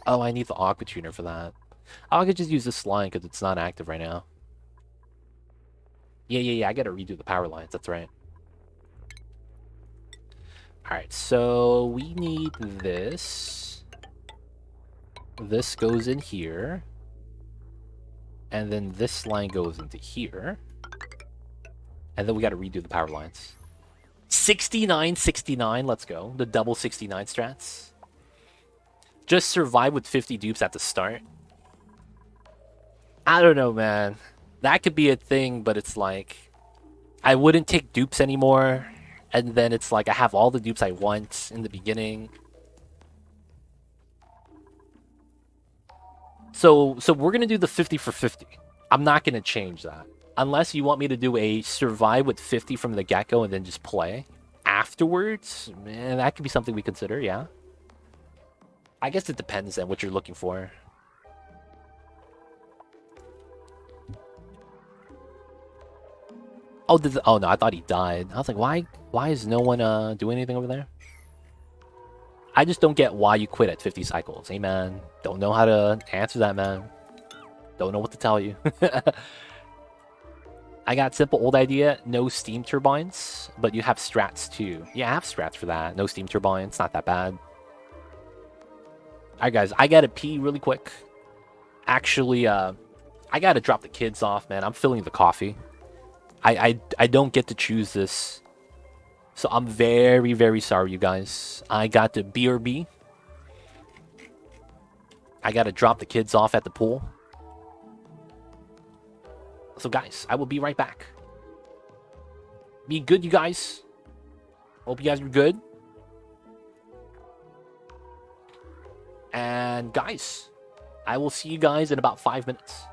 Oh, I need the Aqua Tuner for that. Oh, I could just use this line because it's not active right now. Yeah. I gotta redo the power lines. That's right. All right, so we need this. This goes in here. And then this line goes into here. And then we gotta redo the power lines. 69, 69, let's go. The double 69 strats. Just survive with 50 dupes at the start. I don't know, man. That could be a thing, but it's like I wouldn't take dupes anymore. And then it's like I have all the dupes I want in the beginning. So we're gonna do the 50 for 50. I'm not gonna change that. Unless you want me to do a survive with 50 from the get-go and then just play afterwards, man, that could be something we consider, yeah. I guess it depends on what you're looking for. Oh, oh no, I thought he died. I was like, why is no one doing anything over there? I just don't get why you quit at 50 cycles. Hey man, don't know how to answer that, man. Don't know what to tell you. I got simple old idea, no steam turbines, but you have strats too. Yeah, I have strats for that. No steam turbines, not that bad. Alright guys, I gotta pee really quick. Actually, I gotta drop the kids off, man. I'm filling the coffee. I don't get to choose this. So I'm very, very sorry, you guys. I got to BRB. I gotta drop the kids off at the pool. So guys, I will be right back. Be good, you guys. Hope you guys are good. And guys, I will see you guys in about 5 minutes.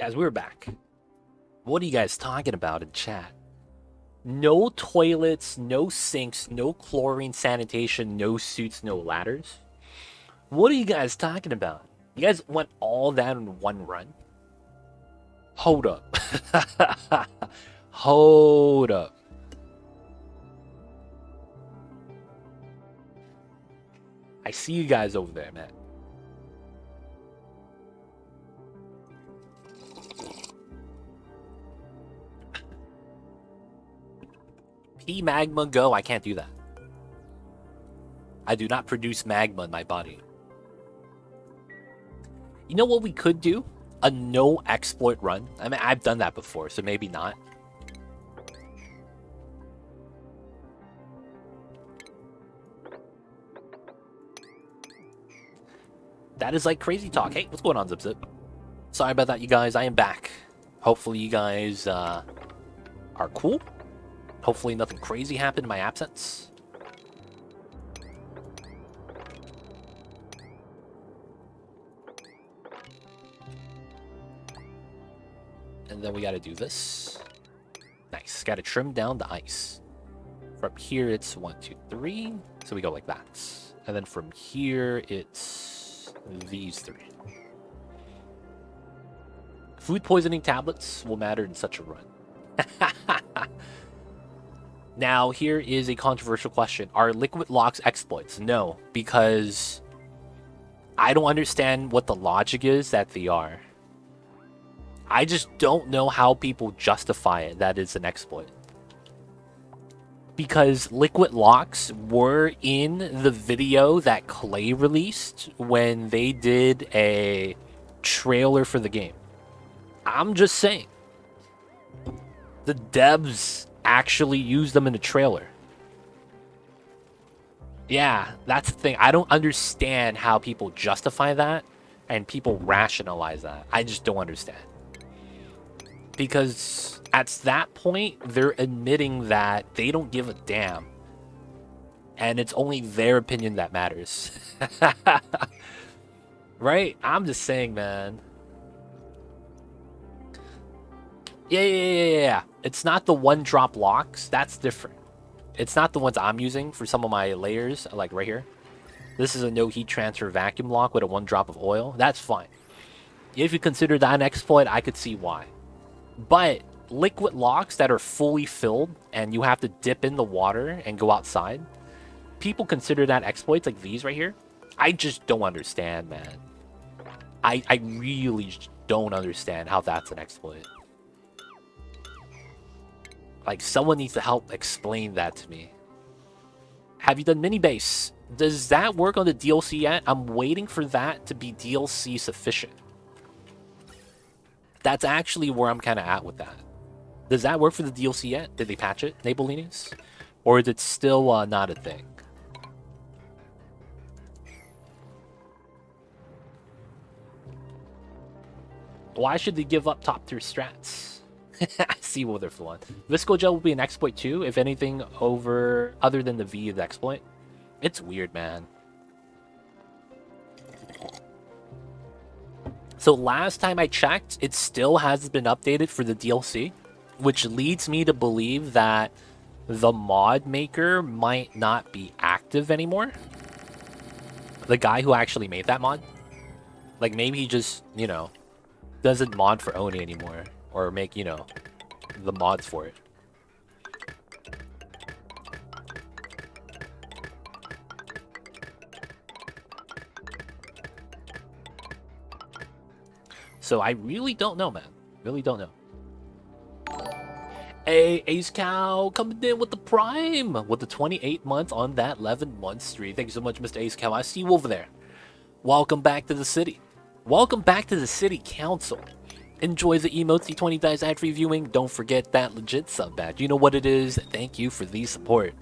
Guys, we're back. What are you guys talking about in chat? No toilets, no sinks, no chlorine sanitation, no suits, no ladders? What are you guys talking about? You guys want all that in one run? Hold up. Hold up. I see you guys over there, man. P magma go, I can't do that. I do not produce magma in my body. You know what we could do? A no exploit run. I mean, I've done that before, so maybe not. That is like crazy talk. Hey, what's going on, Zip Zip? Sorry about that, you guys. I am back. Hopefully you guys are cool. Hopefully nothing crazy happened in my absence. And then we got to do this. Nice. Got to trim down the ice. From here, it's 1, 2, 3. So we go like that. And then from here, it's these 3. Food poisoning tablets will matter in such a run. Now, here is a controversial question. Are liquid locks exploits? No, because I don't understand what the logic is that they are. I just don't know how people justify it that it's an exploit. Because liquid locks were in the video that Clay released when they did a trailer for the game. I'm just saying. The devs actually used them in the trailer. Yeah, that's the thing. I don't understand how people justify that and people rationalize that. I just don't understand. Because at that point, they're admitting that they don't give a damn. And it's only their opinion that matters. Right? I'm just saying, man. Yeah. It's not the one-drop locks. That's different. It's not the ones I'm using for some of my layers, like right here. This is a no heat transfer vacuum lock with a 1 drop of oil. That's fine. If you consider that an exploit, I could see why. But liquid locks that are fully filled and you have to dip in the water and go outside, people consider that exploits like these right here. I just don't understand, man. I really don't understand how that's an exploit. Like, someone needs to help explain that to me. Have you done mini base? Does that work on the DLC yet? I'm waiting for that to be DLC sufficient. That's actually where I'm kind of at with that. Does that work for the DLC yet? Did they patch it, Nabolinis? Or is it still not a thing? Why should they give up top tier strats? I see what they're flaw. Visco gel will be an exploit too, if anything other than the V of the exploit. It's weird, man. So last time I checked, it still hasn't been updated for the DLC, which leads me to believe that the mod maker might not be active anymore. The guy who actually made that mod. Like, maybe he just, you know, doesn't mod for Oni anymore. Or make, you know, the mods for it. So I really don't know, man. Really don't know. Hey, Ace Cow coming in with the Prime. With the 28 months on that 11-month streak. Thank you so much, Mr. Ace Cow. I see you over there. Welcome back to the city. Welcome back to the city council. Enjoy the emotes, the 20 dice ad free viewing. Don't forget that legit sub badge. You know what it is. Thank you for the support.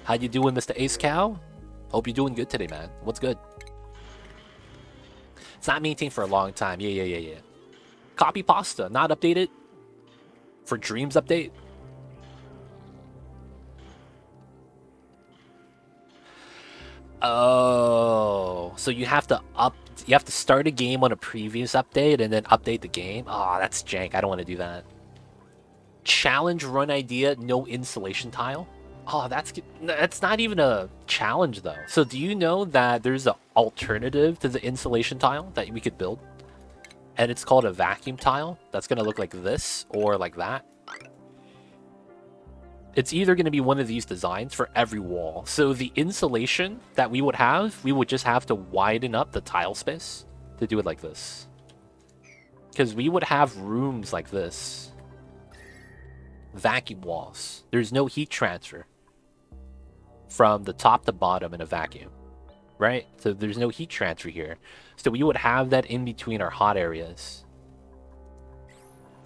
How you doing, Mr. Ace Cow? Hope you're doing good today, man. What's good? It's not maintained for a long time. Yeah. Copy pasta, not updated. For Dreams update. Oh, so you have to You have to start a game on a previous update and then update the game. Oh, that's jank. I don't want to do that. Challenge run idea, no insulation tile. Oh, that's not even a challenge though. So do you know that there's an alternative to the insulation tile that we could build? And it's called a vacuum tile. That's gonna look like this or like that. It's either gonna be one of these designs for every wall. So the insulation that we would just have to widen up the tile space to do it like this. Because we would have rooms like this. Vacuum walls. There's no heat transfer from the top to bottom in a vacuum, right? So there's no heat transfer here. So we would have that in between our hot areas.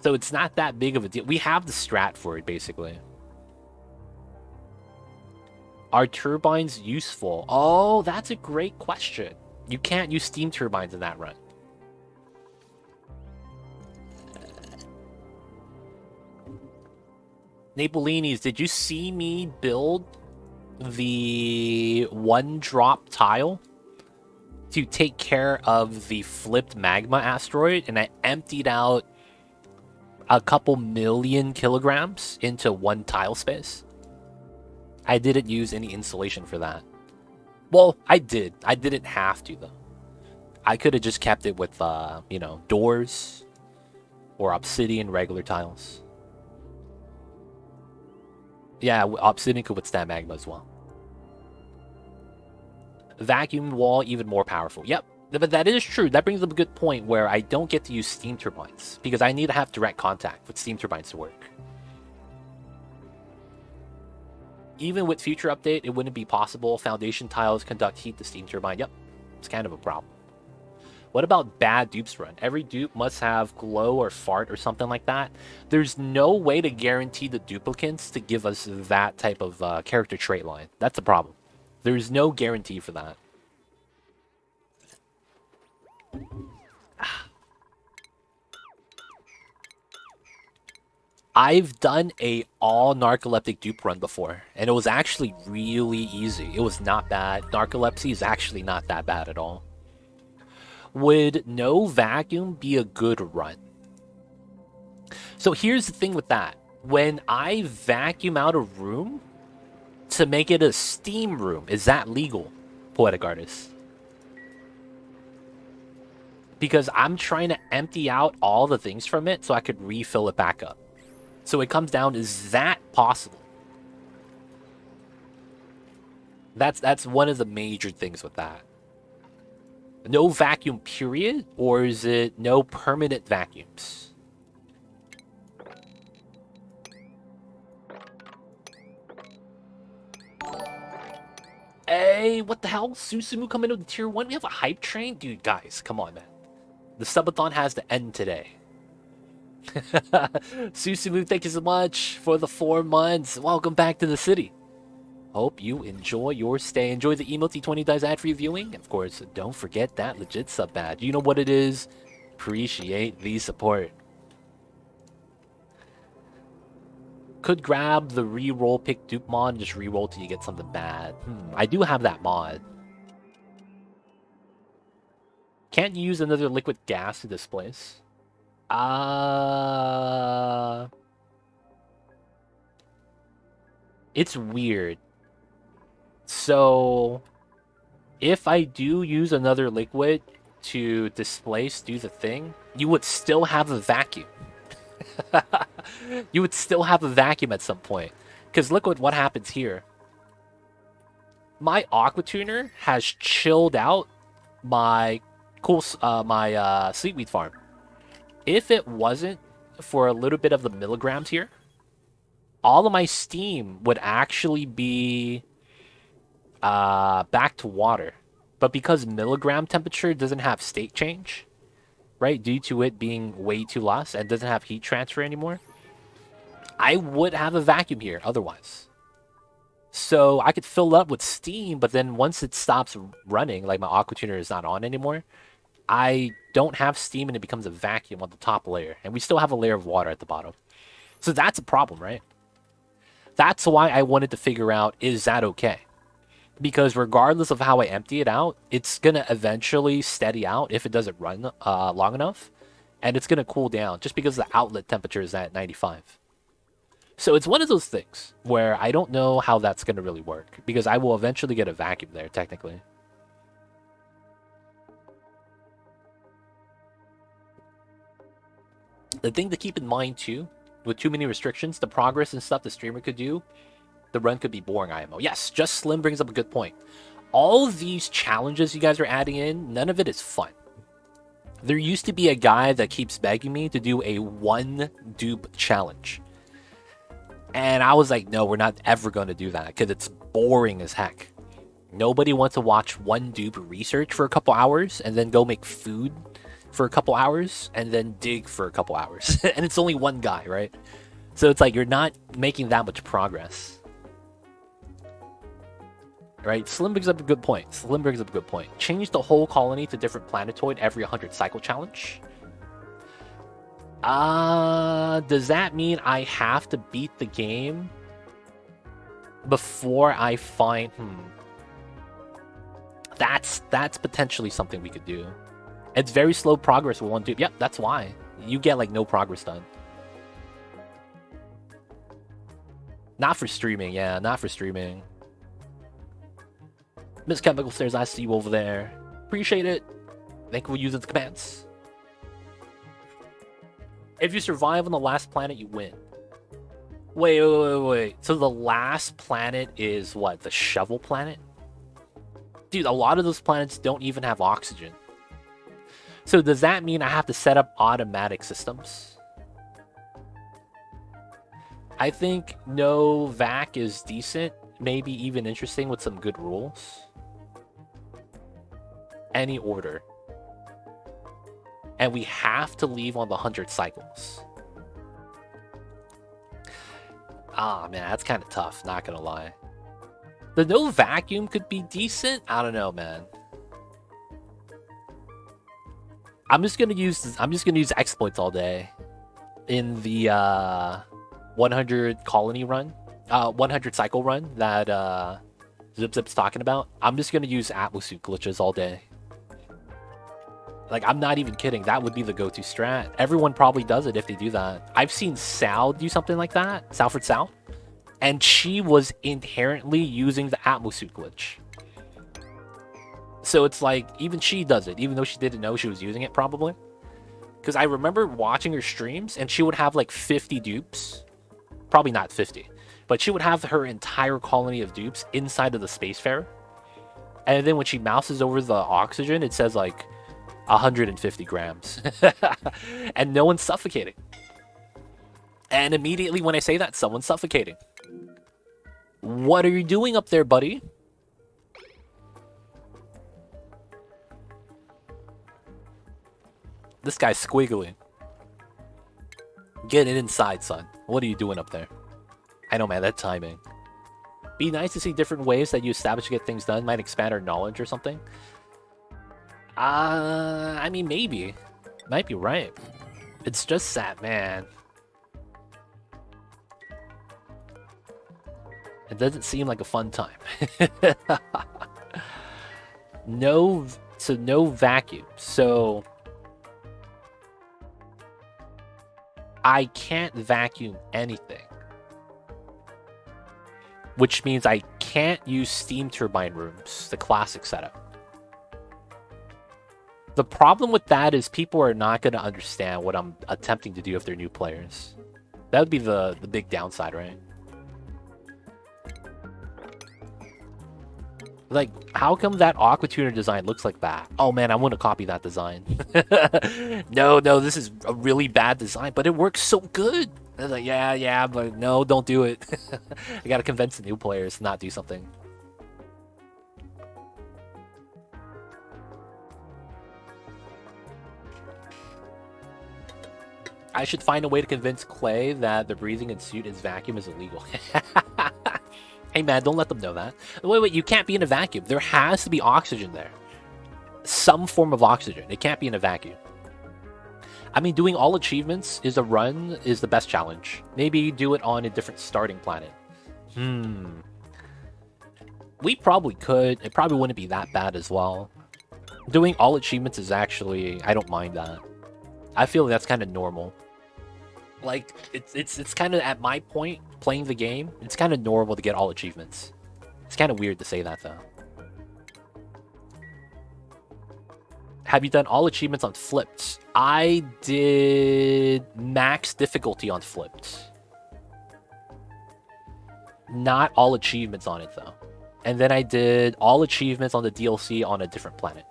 So it's not that big of a deal. We have the strat for it, basically. Are turbines useful? Oh, that's a great question. You can't use steam turbines in that run. Napolinis, did you see me build the one drop tile to take care of the flipped magma asteroid? And I emptied out a couple million kilograms into one tile space. I didn't use any insulation for that. Well, I did. I didn't have to, though. I could have just kept it with, you know, doors or obsidian regular tiles. Yeah, obsidian could withstand magma as well. Vacuum wall, even more powerful. Yep, but that is true. That brings up a good point where I don't get to use steam turbines because I need to have direct contact with steam turbines to work. Even with future update, it wouldn't be possible. Foundation tiles conduct heat to steam turbine. Yep, it's kind of a problem. What about bad dupes run? Every dupe must have glow or fart or something like that. There's no way to guarantee the duplicants to give us that type of character trait line. That's the problem. There's no guarantee for that. I've done a all narcoleptic dupe run before, and it was actually really easy. It was not bad. Narcolepsy is actually not that bad at all. Would no vacuum be a good run? So here's the thing with that. When I vacuum out a room to make it a steam room, is that legal, Poetic Artist? Because I'm trying to empty out all the things from it so I could refill it back up. So it comes down, is that possible? That's one of the major things with that. No vacuum period, or is it no permanent vacuums? Hey, what the hell? Susumu coming into tier 1? We have a hype train? Dude, guys, come on, man. The subathon has to end today. Susumu, thank you so much for the 4 months. Welcome back to the city. Hope you enjoy your stay. Enjoy the emote 20 dies ad-free viewing. Of course, don't forget that legit sub badge. You know what it is. Appreciate the support. Could grab the re-roll pick dupe mod and just re-roll till you get something bad. I do have that mod. Can't use another liquid gas to displace. It's weird. So, if I do use another liquid to displace, do the thing, you would still have a vacuum. You would still have a vacuum at some point. Because look what happens here. My aqua tuner has chilled out my sweetweed farm. If it wasn't for a little bit of the milligrams here, all of my steam would actually be back to water. But because milligram temperature doesn't have state change, right, due to it being way too less and doesn't have heat transfer anymore, I would have a vacuum here otherwise. So I could fill up with steam, but then once it stops running, like my aqua tuner is not on anymore, I don't have steam and it becomes a vacuum on the top layer. And we still have a layer of water at the bottom. So that's a problem, right? That's why I wanted to figure out, is that okay? Because regardless of how I empty it out, it's going to eventually steady out if it doesn't run long enough. And it's going to cool down just because the outlet temperature is at 95. So it's one of those things where I don't know how that's going to really work. Because I will eventually get a vacuum there, technically. The thing to keep in mind, too, with too many restrictions, the progress and stuff the streamer could do, the run could be boring IMO. Yes, Just Slim brings up a good point. All of these challenges you guys are adding in, none of it is fun. There used to be a guy that keeps begging me to do a 1 dupe challenge. And I was like, no, we're not ever going to do that because it's boring as heck. Nobody wants to watch 1 dupe research for a couple hours and then go make food for a couple hours and then dig for a couple hours. And it's only one guy, right? So it's like you're not making that much progress. Right? Slim brings up a good point. Change the whole colony to different planetoid every 100 cycle challenge. Does that mean I have to beat the game before I find... That's potentially something we could do. It's very slow progress with 1 dupe. Yep, that's why. You get, like, no progress done. Not for streaming, yeah, not for streaming. Miss Chemical Stairs, I see you over there. Appreciate it. Thank you for using the commands. If you survive on the last planet, you win. Wait. So the last planet is what? The shovel planet? Dude, a lot of those planets don't even have oxygen. So does that mean I have to set up automatic systems? I think no vac is decent. Maybe even interesting with some good rules. Any order. And we have to leave on the 100 cycles. Ah, man, that's kind of tough, not gonna lie. The no vacuum could be decent. I don't know, man. I'm just gonna use exploits all day in the 100 colony run, 100 cycle run that Zip's talking about. I'm just gonna use Atmosuit glitches all day. Like, I'm not even kidding. That would be the go-to strat. Everyone probably does it if they do that. I've seen Sal do something like that, Salford Sal, and she was inherently using the Atmosuit glitch. So it's like, even she does it, even though she didn't know she was using it, probably. Because I remember watching her streams, and she would have like 50 dupes. Probably not 50, but she would have her entire colony of dupes inside of the Spacefarer. And then when she mouses over the oxygen, it says like 150 grams. And no one's suffocating. And immediately when I say that, someone's suffocating. What are you doing up there, buddy? This guy's squiggly. Get it inside, son. What are you doing up there? I know, man, that timing. Be nice to see different ways that you establish to get things done. Might expand our knowledge or something. I mean, maybe. Might be right. It's just that, man. It doesn't seem like a fun time. No vacuum. So I can't vacuum anything. Which means I can't use steam turbine rooms, the classic setup. The problem with that is people are not going to understand what I'm attempting to do if they're new players. That would be the big downside, right? Like, how come that aqua tuner design looks like that? Oh man, I want to copy that design. No, this is a really bad design, but it works so good. I was like, yeah, but no, don't do it. I gotta convince the new players to not do something. I should find a way to convince Clay that the breathing in suit is vacuum is illegal. Hey man, don't let them know that. Wait, you can't be in a vacuum. There has to be oxygen there. Some form of oxygen. It can't be in a vacuum. I mean, doing all achievements is a run is the best challenge. Maybe do it on a different starting planet. We probably could. It probably wouldn't be that bad as well. Doing all achievements is actually... I don't mind that. I feel that's kind of normal. Like, it's kind of at my point, playing the game, it's kind of normal to get all achievements. It's kind of weird to say that, though. Have you done all achievements on flipped? I did max difficulty on flipped. Not all achievements on it, though. And then I did all achievements on the DLC on a different planet.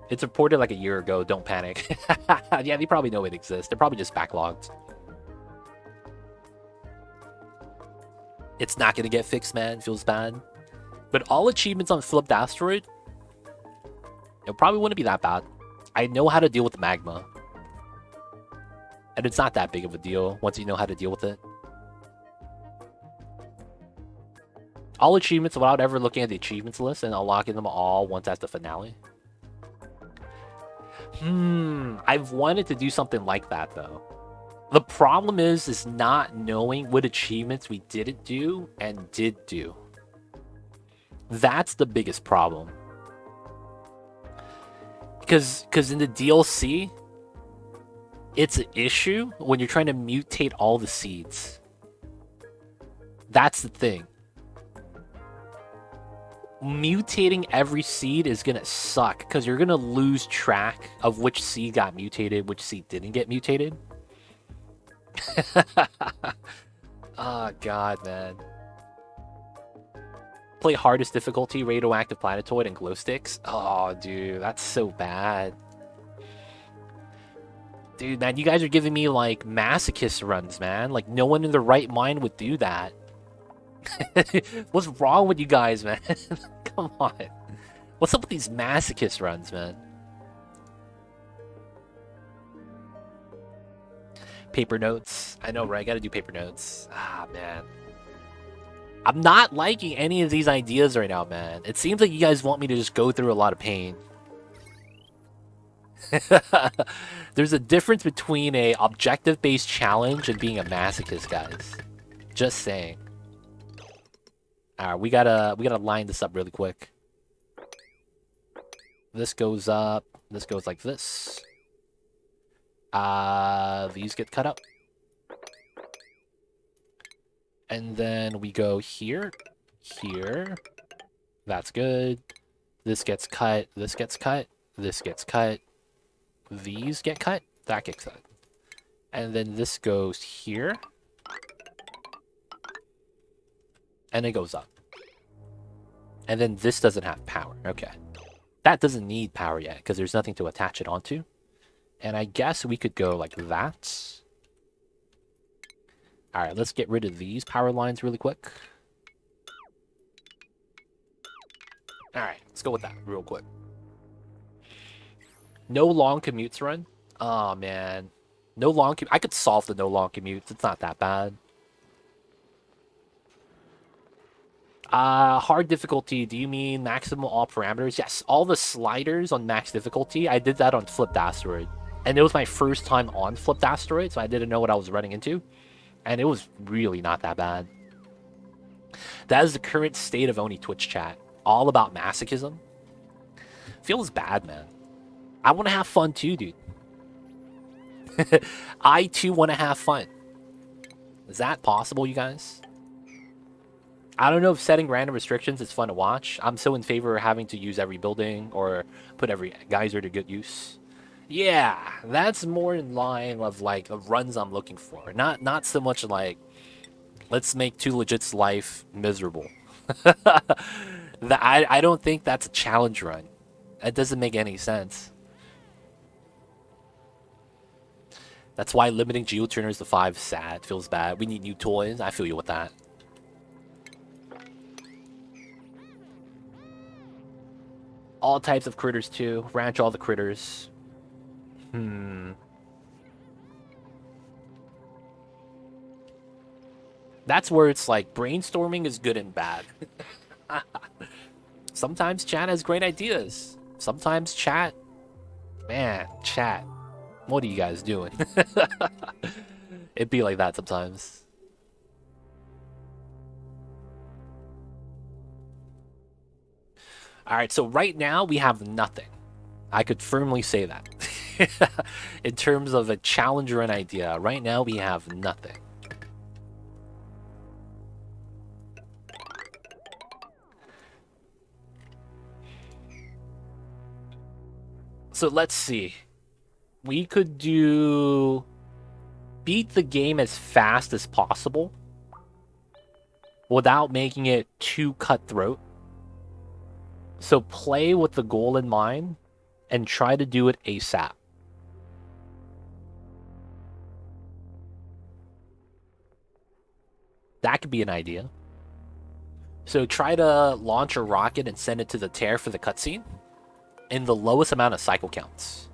It's reported like a year ago, don't panic. Yeah, they probably know it exists. They're probably just backlogged. It's not gonna get fixed, man. Feels bad. But all achievements on flipped Asteroid, it probably wouldn't be that bad. I know how to deal with magma. And it's not that big of a deal once you know how to deal with it. All achievements without ever looking at the achievements list and unlocking them all once at the finale. I've wanted to do something like that, though. The problem is not knowing what achievements we didn't do and did do. That's the biggest problem. Because in the DLC, it's an issue when you're trying to mutate all the seeds. That's the thing. Mutating every seed is gonna suck because you're gonna lose track of which seed got mutated, which seed didn't get mutated. Oh god, man. Play hardest difficulty, radioactive planetoid, and glow sticks. Oh, dude, that's so bad. Dude, man, you guys are giving me like masochist runs, man. Like no one in their right mind would do that. What's wrong with you guys, man? Come on. What's up with these masochist runs, man? Paper notes. I know, right? I gotta do paper notes. Ah, man. I'm not liking any of these ideas right now, man. It seems like you guys want me to just go through a lot of pain. There's a difference between a objective-based challenge and being a masochist, guys. Just saying. Alright, we gotta line this up really quick. This goes up. This goes like this. These get cut up. And then we go here. Here. That's good. This gets cut. This gets cut. This gets cut. These get cut. That gets cut. And then this goes here. And it goes up. And then this doesn't have power. Okay. That doesn't need power yet because there's nothing to attach it onto. And I guess we could go like that. Alright, let's get rid of these power lines really quick. Alright, let's go with that real quick. No long commutes run? Oh, man. No long commute. I could solve the no long commutes. It's not that bad. Hard difficulty. Do you mean maximum all parameters? Yes, all the sliders on max difficulty. I did that on Flipped Asteroid. And it was my first time on Flipped Asteroid, so I didn't know what I was running into. And it was really not that bad. That is the current state of Oni Twitch chat. All about masochism. Feels bad, man. I want to have fun too, dude. I too want to have fun. Is that possible, you guys? I don't know if setting random restrictions is fun to watch. I'm so in favor of having to use every building or put every geyser to good use. Yeah, that's more in line of like the runs I'm looking for. Not so much like let's make Too Legit's life miserable. I don't think that's a challenge run. That doesn't make any sense. That's why limiting geoturners to 5 is sad. Feels bad. We need new toys. I feel you with that. All types of critters too. Ranch all the critters. That's where it's like brainstorming is good and bad. Sometimes chat has great ideas. Sometimes chat... Man, chat. What are you guys doing? It'd be like that sometimes. Alright, so right now we have nothing. I could firmly say that. In terms of a challenger and idea, right now we have nothing. So let's see. We could do... beat the game as fast as possible without making it too cutthroat. So play with the goal in mind and try to do it ASAP. That could be an idea. So try to launch a rocket and send it to the tear for the cutscene in the lowest amount of cycle counts.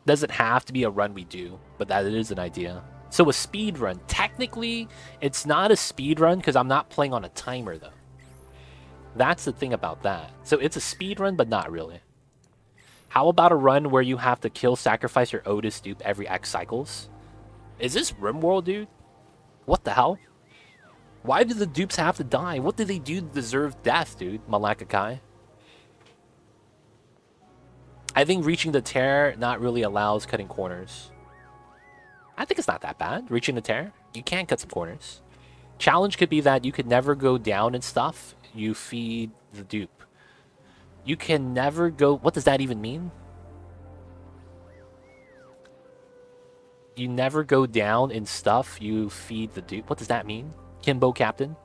Doesn't have to be a run we do, but that is an idea. So a speed run, technically, it's not a speed run because I'm not playing on a timer though. That's the thing about that. So it's a speed run, but not really. How about a run where you have to kill, sacrifice your Otis dupe every X cycles? Is this RimWorld, dude? What the hell? Why do the dupes have to die? What did they do to deserve death, dude? Malakakai. I think reaching the tear not really allows cutting corners. I think it's not that bad. Reaching the tear, you can cut some corners. Challenge could be that you could never go down and stuff. You feed the dupe. You can never go... What does that even mean? You never go down in stuff. You feed the dupe. What does that mean? Kimbo Captain?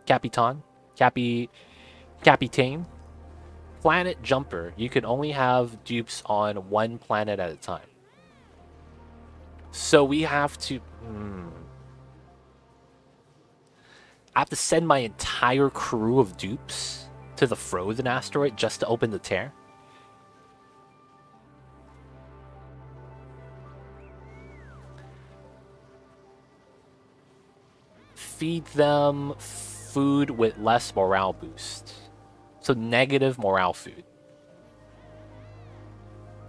Capitan? Capitane? Planet Jumper. You can only have dupes on one planet at a time. So we have to... I have to send my entire crew of dupes to the frozen asteroid just to open the tear? Feed them food with less morale boost. So negative morale food.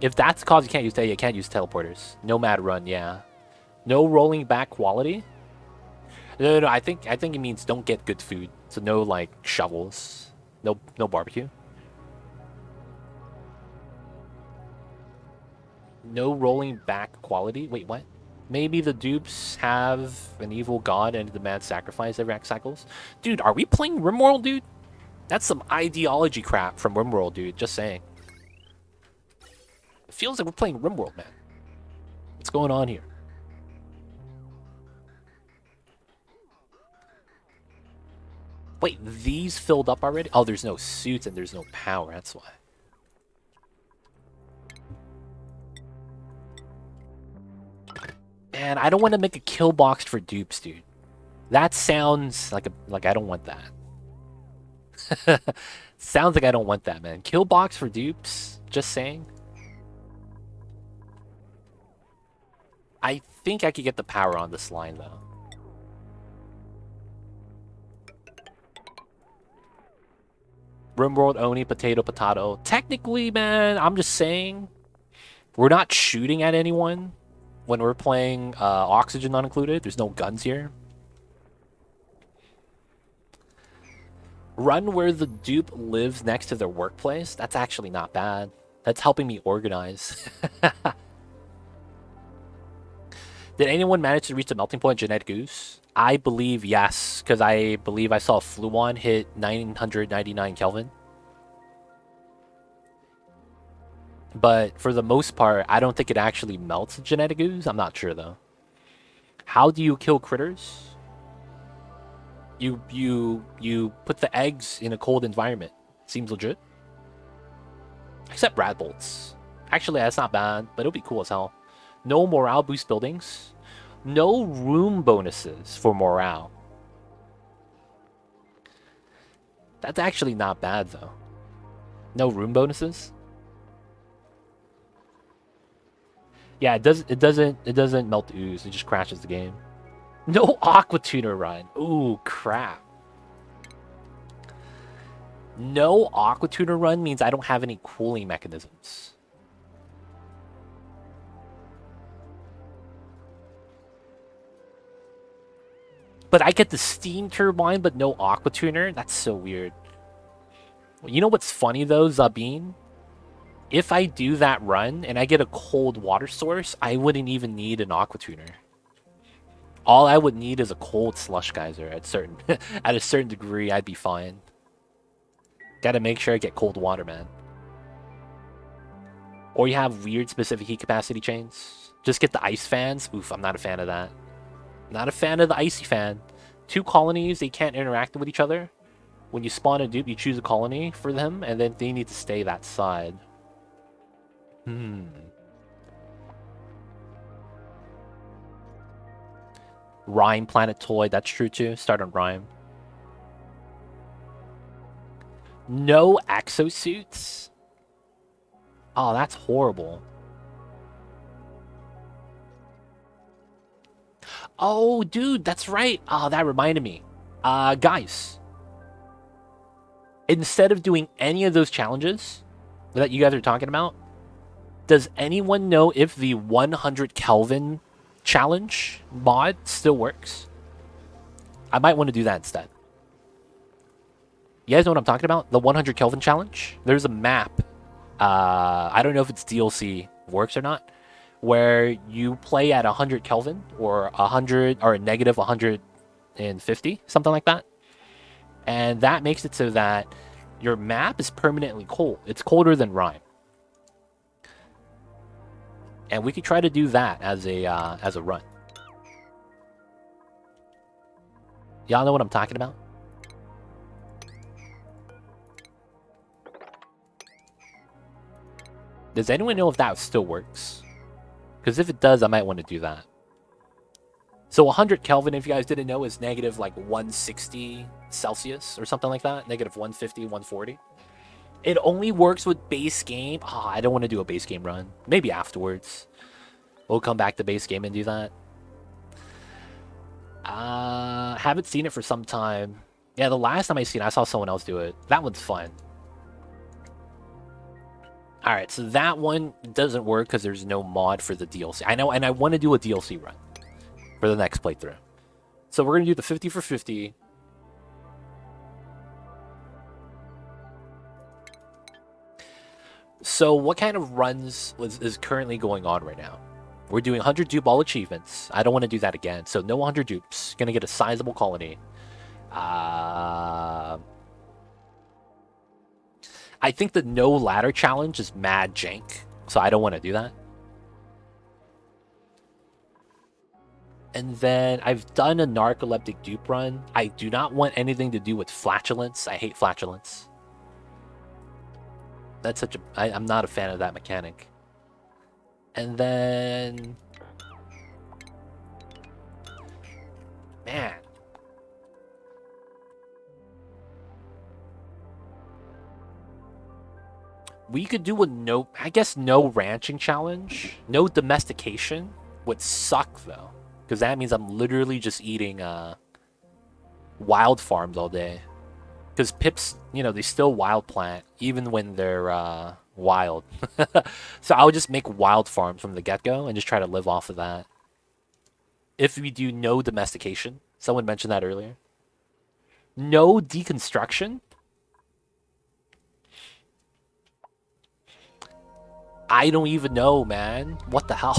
If that's the cause you can't use that, you can't use teleporters. Nomad run, yeah. No rolling back quality? No, I think it means don't get good food. So no like shovels. No barbecue. No rolling back quality? Wait, what? Maybe the dupes have an evil god and demand sacrifice every X cycles? Dude, are we playing RimWorld, dude? That's some ideology crap from RimWorld, dude. Just saying. It feels like we're playing RimWorld, man. What's going on here? Wait, these filled up already? Oh, there's no suits and there's no power. That's why. Man, I don't want to make a kill box for dupes, dude. That sounds like I don't want that. Sounds like I don't want that, man. Kill box for dupes? Just saying. I think I could get the power on this line, though. RimWorld, Oni, potato. Technically, man, I'm just saying. We're not shooting at anyone when we're playing oxygen not included. There's no guns here. Run where the dupe lives next to their workplace. That's actually not bad. That's helping me organize. Did anyone manage to reach the melting point genetic ooze? I believe yes, because I believe I saw Fluon hit 999 Kelvin. But for the most part, I don't think it actually melts genetic ooze. I'm not sure, though. How do you kill critters? You put the eggs in a cold environment. Seems legit. Except rat bolts. Actually, that's not bad, but it'll be cool as hell. No morale boost buildings. No room bonuses for morale. That's actually not bad, though. No room bonuses? Yeah, it doesn't melt the ooze. It just crashes the game. No Aqua Tuner run. Ooh, crap. No Aqua Tuner run means I don't have any cooling mechanisms. But I get the steam turbine, but no aqua tuner? That's so weird. You know what's funny though, Zabine? If I do that run and I get a cold water source, I wouldn't even need an aqua tuner. All I would need is a cold slush geyser at certain at a certain degree. I'd be fine. Gotta make sure I get cold water, man. Or you have weird specific heat capacity chains. Just get the ice fans. Oof, I'm not a fan of that. Not a fan of the icy fan. 2 colonies, they can't interact with each other. When you spawn a dupe, you choose a colony for them, and then they need to stay that side. Rhyme Planetoid, that's true too. Start on Rhyme. No exosuits? Oh, that's horrible. Oh, dude, that's right. Oh, that reminded me. Guys. Instead of doing any of those challenges that you guys are talking about, does anyone know if the 100 Kelvin challenge mod still works? I might want to do that instead. You guys know what I'm talking about? The 100 Kelvin challenge? There's a map. I don't know if it's DLC works or not, where you play at 100 Kelvin or 100 or a negative 150, something like that. And that makes it so that your map is permanently cold. It's colder than Rhyme. And we could try to do that as a run. Y'all know what I'm talking about? Does anyone know if that still works? Because if it does, I might want to do that. So 100 Kelvin, if you guys didn't know, is negative like 160 Celsius or something like that. Negative 150, 140. It only works with base game. Oh, I don't want to do a base game run. Maybe afterwards. We'll come back to base game and do that. Haven't seen it for some time. Yeah, the last time I seen it, I saw someone else do it. That one's fun. Alright, so that one doesn't work because there's no mod for the DLC. I know, and I want to do a DLC run for the next playthrough. So we're going to do the 50 for 50. So what kind of runs is currently going on right now? We're doing 100 dupe all achievements. I don't want to do that again. So no 100 dupes. Going to get a sizable colony. I think the no ladder challenge is mad jank. So I don't want to do that. And then I've done a narcoleptic dupe run. I do not want anything to do with flatulence. I hate flatulence. That's such a... I'm not a fan of that mechanic. And then... Man. We could do a no... I guess no ranching challenge. No domestication would suck, though. Because that means I'm literally just eating wild farms all day. Because pips, you know, they still wild plant, even when they're wild. So I would just make wild farms from the get-go and just try to live off of that. If we do no domestication, someone mentioned that earlier. No deconstruction? I don't even know, man. What the hell?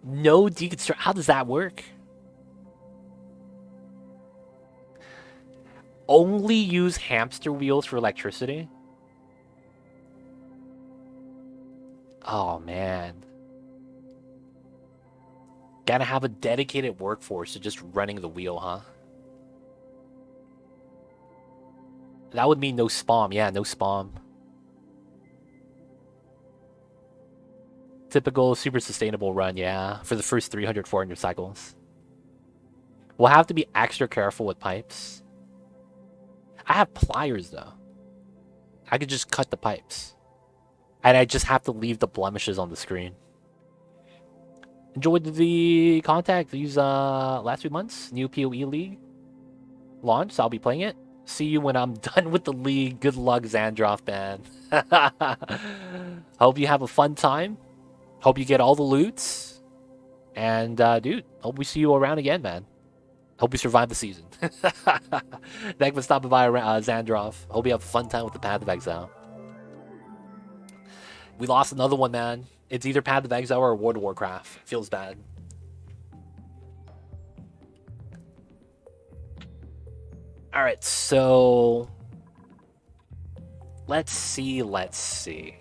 No deconstruct. How does that work? Only use hamster wheels for electricity? Oh, man. Gotta have a dedicated workforce to just running the wheel, huh? That would mean no spawn. Yeah, no spawn. Typical super sustainable run, yeah. For the first 300, 400 cycles. We'll have to be extra careful with pipes. I have pliers, though. I could just cut the pipes. And I just have to leave the blemishes on the screen. Enjoyed the contact these last few months. New PoE League launch, so I'll be playing it. See you when I'm done with the league. Good luck, Xandroff, man. Hope you have a fun time. Hope you get all the loots. And, dude, hope we see you around again, man. Hope you survive the season. Thanks for stopping by, Xandrov. Hope you have a fun time with the Path of Exile. We lost another one, man. It's either Path of Exile or World of Warcraft. Feels bad. Alright, so... Let's see.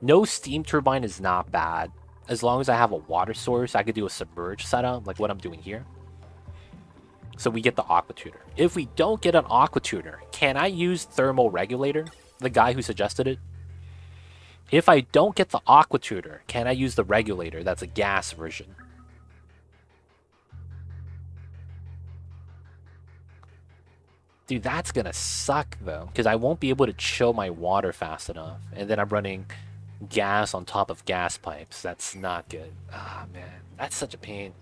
No steam turbine is not bad. As long as I have a water source, I could do a submerged setup, like what I'm doing here. So we get the aqua tuner. If we don't get an aqua tuner, can I use thermal regulator? The guy who suggested it. If I don't get the aqua tuner, can I use the regulator? That's a gas version. Dude, that's gonna suck though, because I won't be able to chill my water fast enough. And then I'm running gas on top of gas pipes. That's not good. Ah, man. That's such a pain.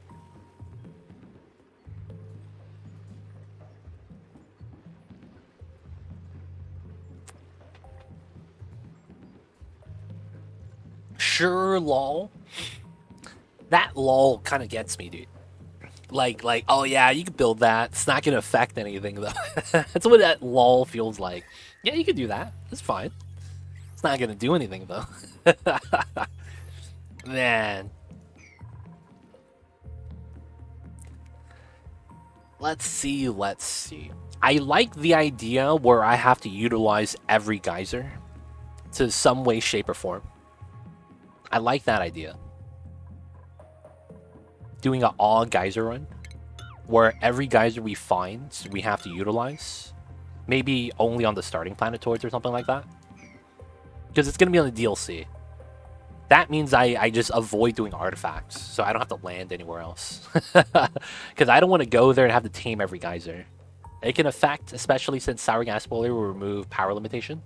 Sure, lol. That lol kind of gets me, dude. Like, oh yeah, you could build that. It's not gonna affect anything though. That's what that lol feels like. Yeah, you could do that. It's fine. It's not gonna do anything though. Man. Let's see. I like the idea where I have to utilize every geyser to some way, shape, or form. I like that idea. Doing an all geyser run where every geyser we find we have to utilize. Maybe only on the starting planetoids or something like that. Because it's going to be on the DLC. That means I just avoid doing artifacts, so I don't have to land anywhere else. Because I don't want to go there and have to tame every geyser. It can affect, especially since Sour Gas Boiler will remove power limitation.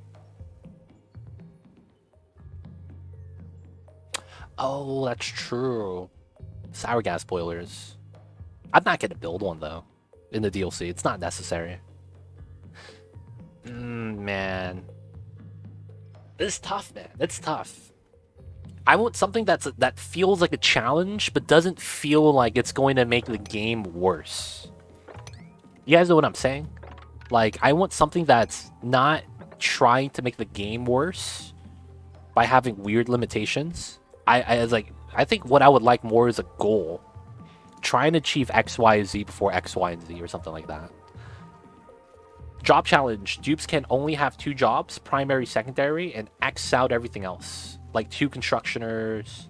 Oh, that's true. Sour gas boilers. I'm not going to build one, though, in the DLC. It's not necessary. Man. It's tough, man. It's tough. I want something that feels like a challenge, but doesn't feel like it's going to make the game worse. You guys know what I'm saying? Like, I want something that's not trying to make the game worse by having weird limitations. I think what I would like more is a goal. Try and achieve X, Y, Z before X, Y, and Z or something like that. Job challenge. Dupes can only have 2 jobs, primary, secondary, and X out everything else. Like 2 constructioners,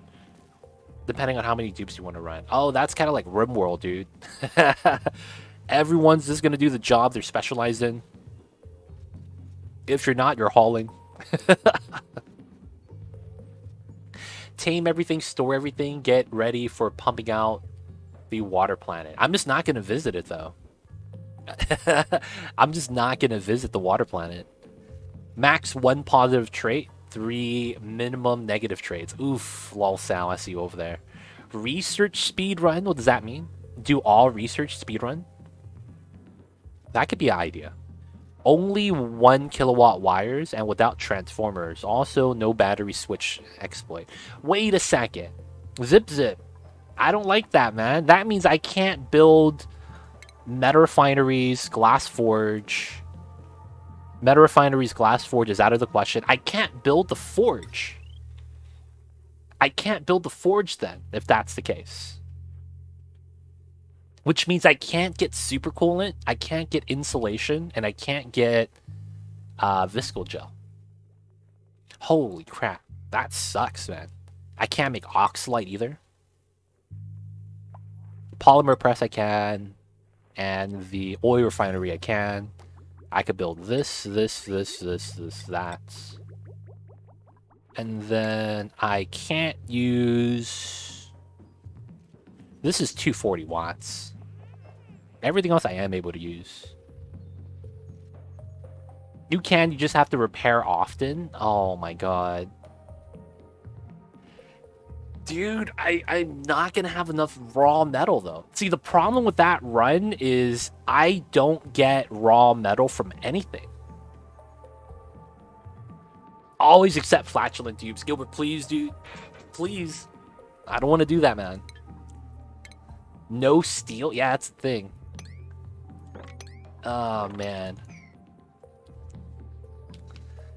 depending on how many dupes you want to run. Oh, that's kind of like RimWorld, dude. Everyone's just going to do the job they're specialized in. If you're not, you're hauling. Tame everything, store everything, get ready for pumping out the water planet. I'm just not going to visit it, though. I'm just not going to visit the water planet. Max 1 positive trait, 3 minimum negative traits. Oof, lol Sal, I see you over there. Research speed run, what does that mean? Do all research speed run? That could be an idea. Only 1 kilowatt wires and without transformers. Also, no battery switch exploit. Wait a second. Zip. I don't like that, man. That means I can't build meta refineries, glass forge. Meta refineries, glass forge is out of the question. I can't build the forge. I can't build the forge then, if that's the case. Which means I can't get super coolant, I can't get insulation, and I can't get viscal gel. Holy crap. That sucks, man. I can't make oxalite either. Polymer press I can. And the oil refinery I can. I could build this, that. And then I can't use... This is 240 watts. Everything else I am able to use. You just have to repair often. Oh my god. Dude, I'm not gonna have enough raw metal though. See, the problem with that run is I don't get raw metal from anything. Always accept flatulent dupes. Gilbert, please, dude. Please. I don't want to do that, man. No steel? Yeah, that's the thing. Oh, man.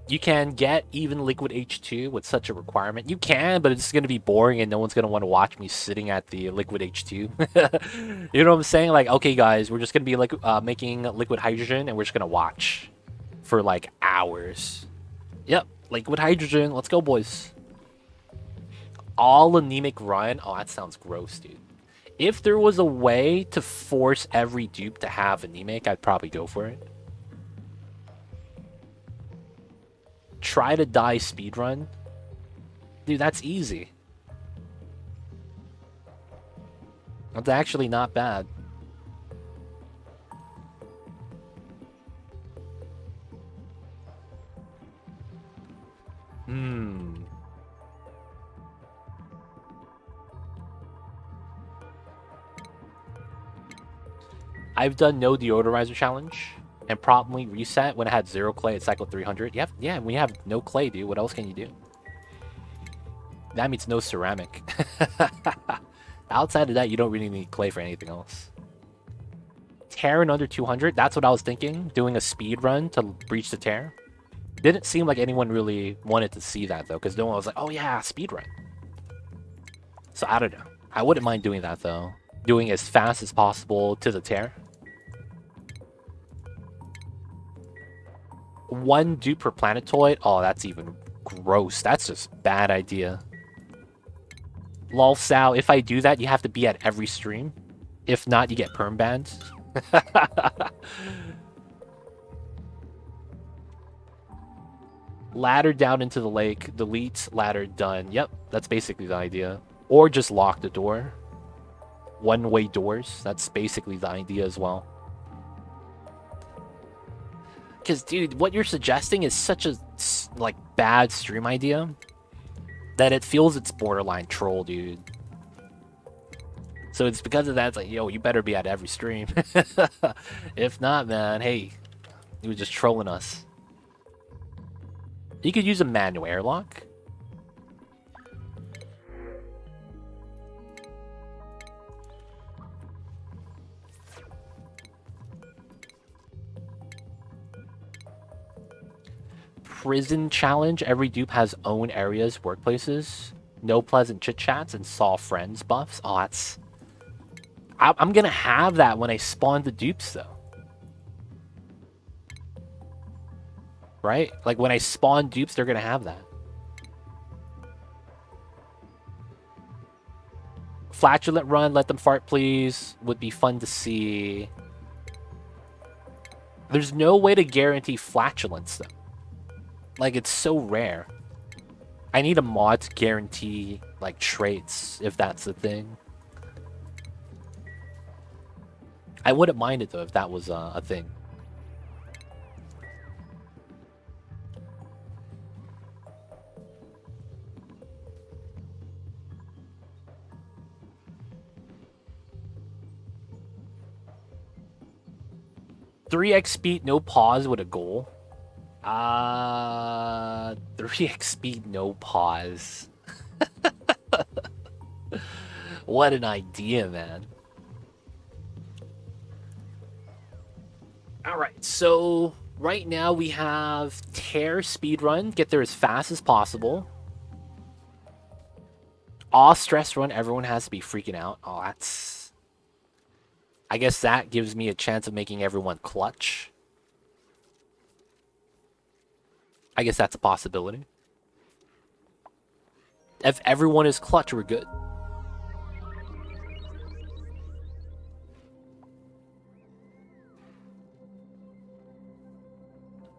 You can get even liquid H2 with such a requirement. You can, but it's going to be boring and no one's going to want to watch me sitting at the liquid H2. You know what I'm saying? Like, okay, guys, we're just going to be like making liquid hydrogen and we're just going to watch for like hours. Yep, liquid hydrogen. Let's go, boys. All anemic run. Oh, that sounds gross, dude. If there was a way to force every dupe to have anemic, I'd probably go for it. Try to die speedrun. Dude, that's easy. That's actually not bad. I've done no deodorizer challenge and promptly reset when I had 0 clay at cycle 300. Yeah, when you have no clay, dude, what else can you do? That means no ceramic. Outside of that, you don't really need clay for anything else. Tear in under 200? That's what I was thinking. Doing a speed run to breach the tear. Didn't seem like anyone really wanted to see that, though, because no one was like, oh yeah, speed run. So I don't know. I wouldn't mind doing that, though. Doing as fast as possible to the tear. 1 dupe per planetoid? Oh, that's even gross. That's just bad idea. Lol Sal, if I do that, you have to be at every stream. If not, you get perm banned. Ladder down into the lake. Delete, ladder, done. Yep, that's basically the idea. Or just lock the door. One-way doors. That's basically the idea as well. Because, dude, what you're suggesting is such a, like, bad stream idea that it feels it's borderline troll, dude. So it's because of that, it's like, yo, you better be at every stream. If not, man, hey, you were just trolling us. You could use a manual airlock. Prison challenge. Every dupe has own areas, workplaces. No pleasant chit-chats and saw friends buffs. Oh, that's... I'm gonna have that when I spawn the dupes, though. Right? Like, when I spawn dupes, they're gonna have that. Flatulent run, let them fart, please. Would be fun to see. There's no way to guarantee flatulence, though. Like, it's so rare. I need a mod to guarantee, like, traits, if that's the thing. I wouldn't mind it, though, if that was a thing. $3x speed, no pause with a goal. 3x speed, no pause. What an idea, man. Alright, so right now we have tear speedrun, get there as fast as possible. All stress run, everyone has to be freaking out. Oh, that's... I guess that gives me a chance of making everyone clutch. I guess that's a possibility. If everyone is clutch, we're good.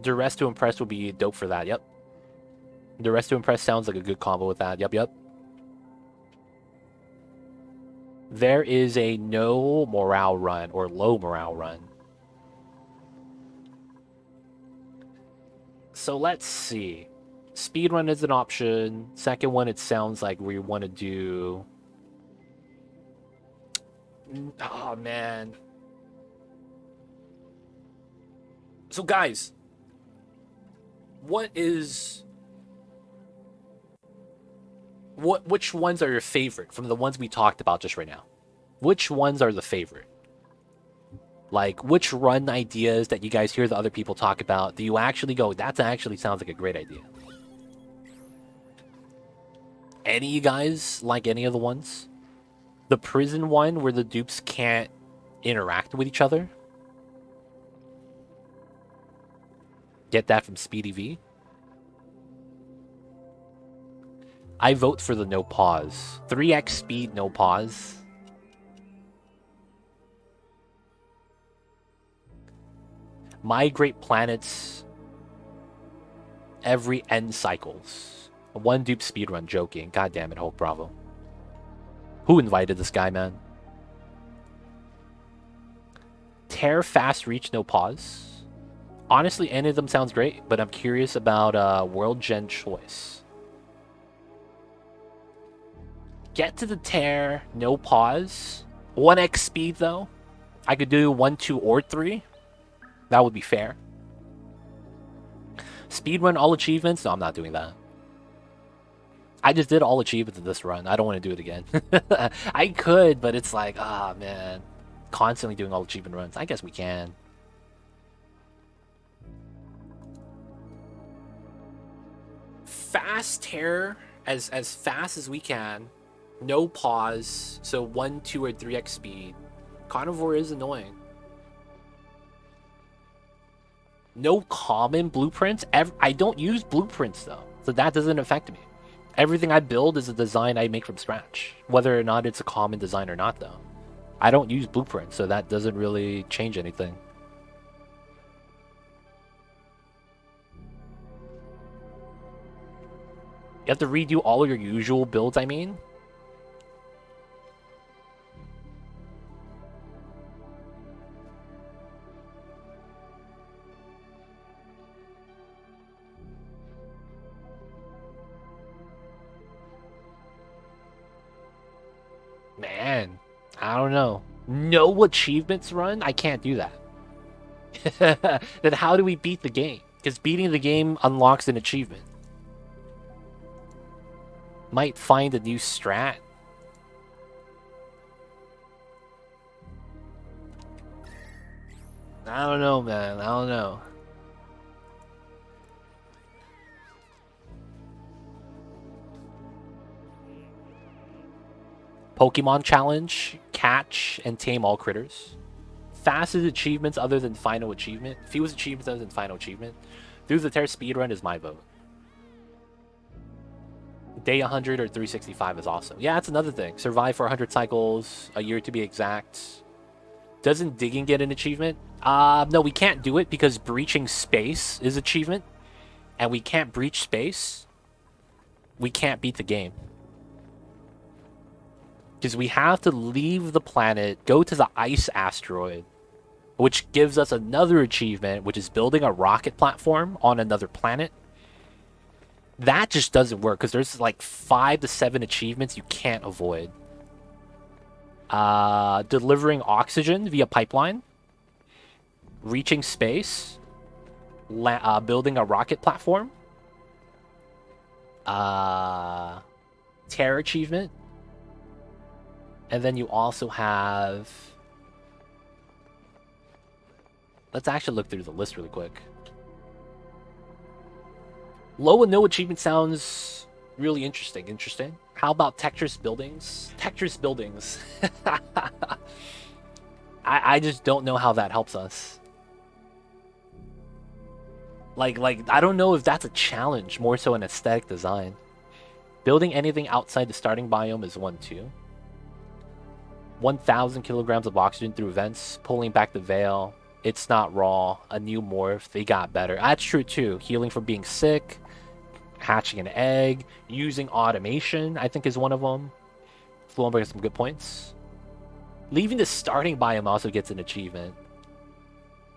Duress to Impress would be dope for that, yep. Duress to Impress sounds like a good combo with that, yep. There is a no morale run, or low morale run. So let's see. Speedrun is an option. Second one, it sounds like we want to do... Oh, man. So, guys, what is... Which ones are your favorite from the ones we talked about just right now? which ones are the favorite? Like, which run ideas that you guys hear the other people talk about, do you actually go, that actually sounds like a great idea? Any of you guys like any of the ones? The prison one where the dupes can't interact with each other? Get that from Speedy V? I vote for the no pause. 3x speed, no pause. Migrate planets every end cycles. One dupe speedrun, joking. God damn it, Hulk Bravo. Who invited this guy, man? Tear, fast reach, no pause. Honestly, any of them sounds great, but I'm curious about World Gen choice. Get to the tear, no pause. 1x speed, though. I could do 1, 2, or 3. That would be fair. Speedrun all achievements? No, I'm not doing that. I just did all achievements in this run. I don't want to do it again. I could, but it's like, ah, man. Constantly doing all achievement runs. I guess we can. Fast tear as fast as we can. No pause. So 1, 2, or 3x speed. Carnivore is annoying. No common blueprints. I don't use blueprints though, so that doesn't affect me. Everything I build is a design I make from scratch, whether or not it's a common design or not though. I don't use blueprints, so that doesn't really change anything. You have to redo all your usual builds, I mean? Man, I don't know. No achievements run? I can't do that. Then how do we beat the game? Because beating the game unlocks an achievement. Might find a new strat. I don't know, man. I don't know. Pokemon challenge, catch, and tame all critters. Fastest achievements other than final achievement. Fewest achievements other than final achievement. Through the Terra speedrun is my vote. Day 100 or 365 is awesome. Yeah, that's another thing. Survive for 100 cycles, a year to be exact. Doesn't digging get an achievement? No, we can't do it because breaching space is achievement. And we can't breach space. We can't beat the game. Because we have to leave the planet, go to the ice asteroid, which gives us another achievement, which is building a rocket platform on another planet. That just doesn't work because there's like 5 to 7 achievements you can't avoid. Delivering oxygen via pipeline, reaching space, building a rocket platform, terror achievement, and then you also have... Let's actually look through the list really quick. Low and no achievement sounds really interesting. How about Tetris buildings? Tetris buildings. I just don't know how that helps us. Like I don't know if that's a challenge, more so an aesthetic design. Building anything outside the starting biome is 1-2. 1,000 kilograms of oxygen through vents, pulling back the veil. It's not raw. A new morph. They got better. That's true too. Healing from being sick. Hatching an egg. Using automation, I think, is one of them. Flowenberg has some good points. Leaving the starting biome also gets an achievement.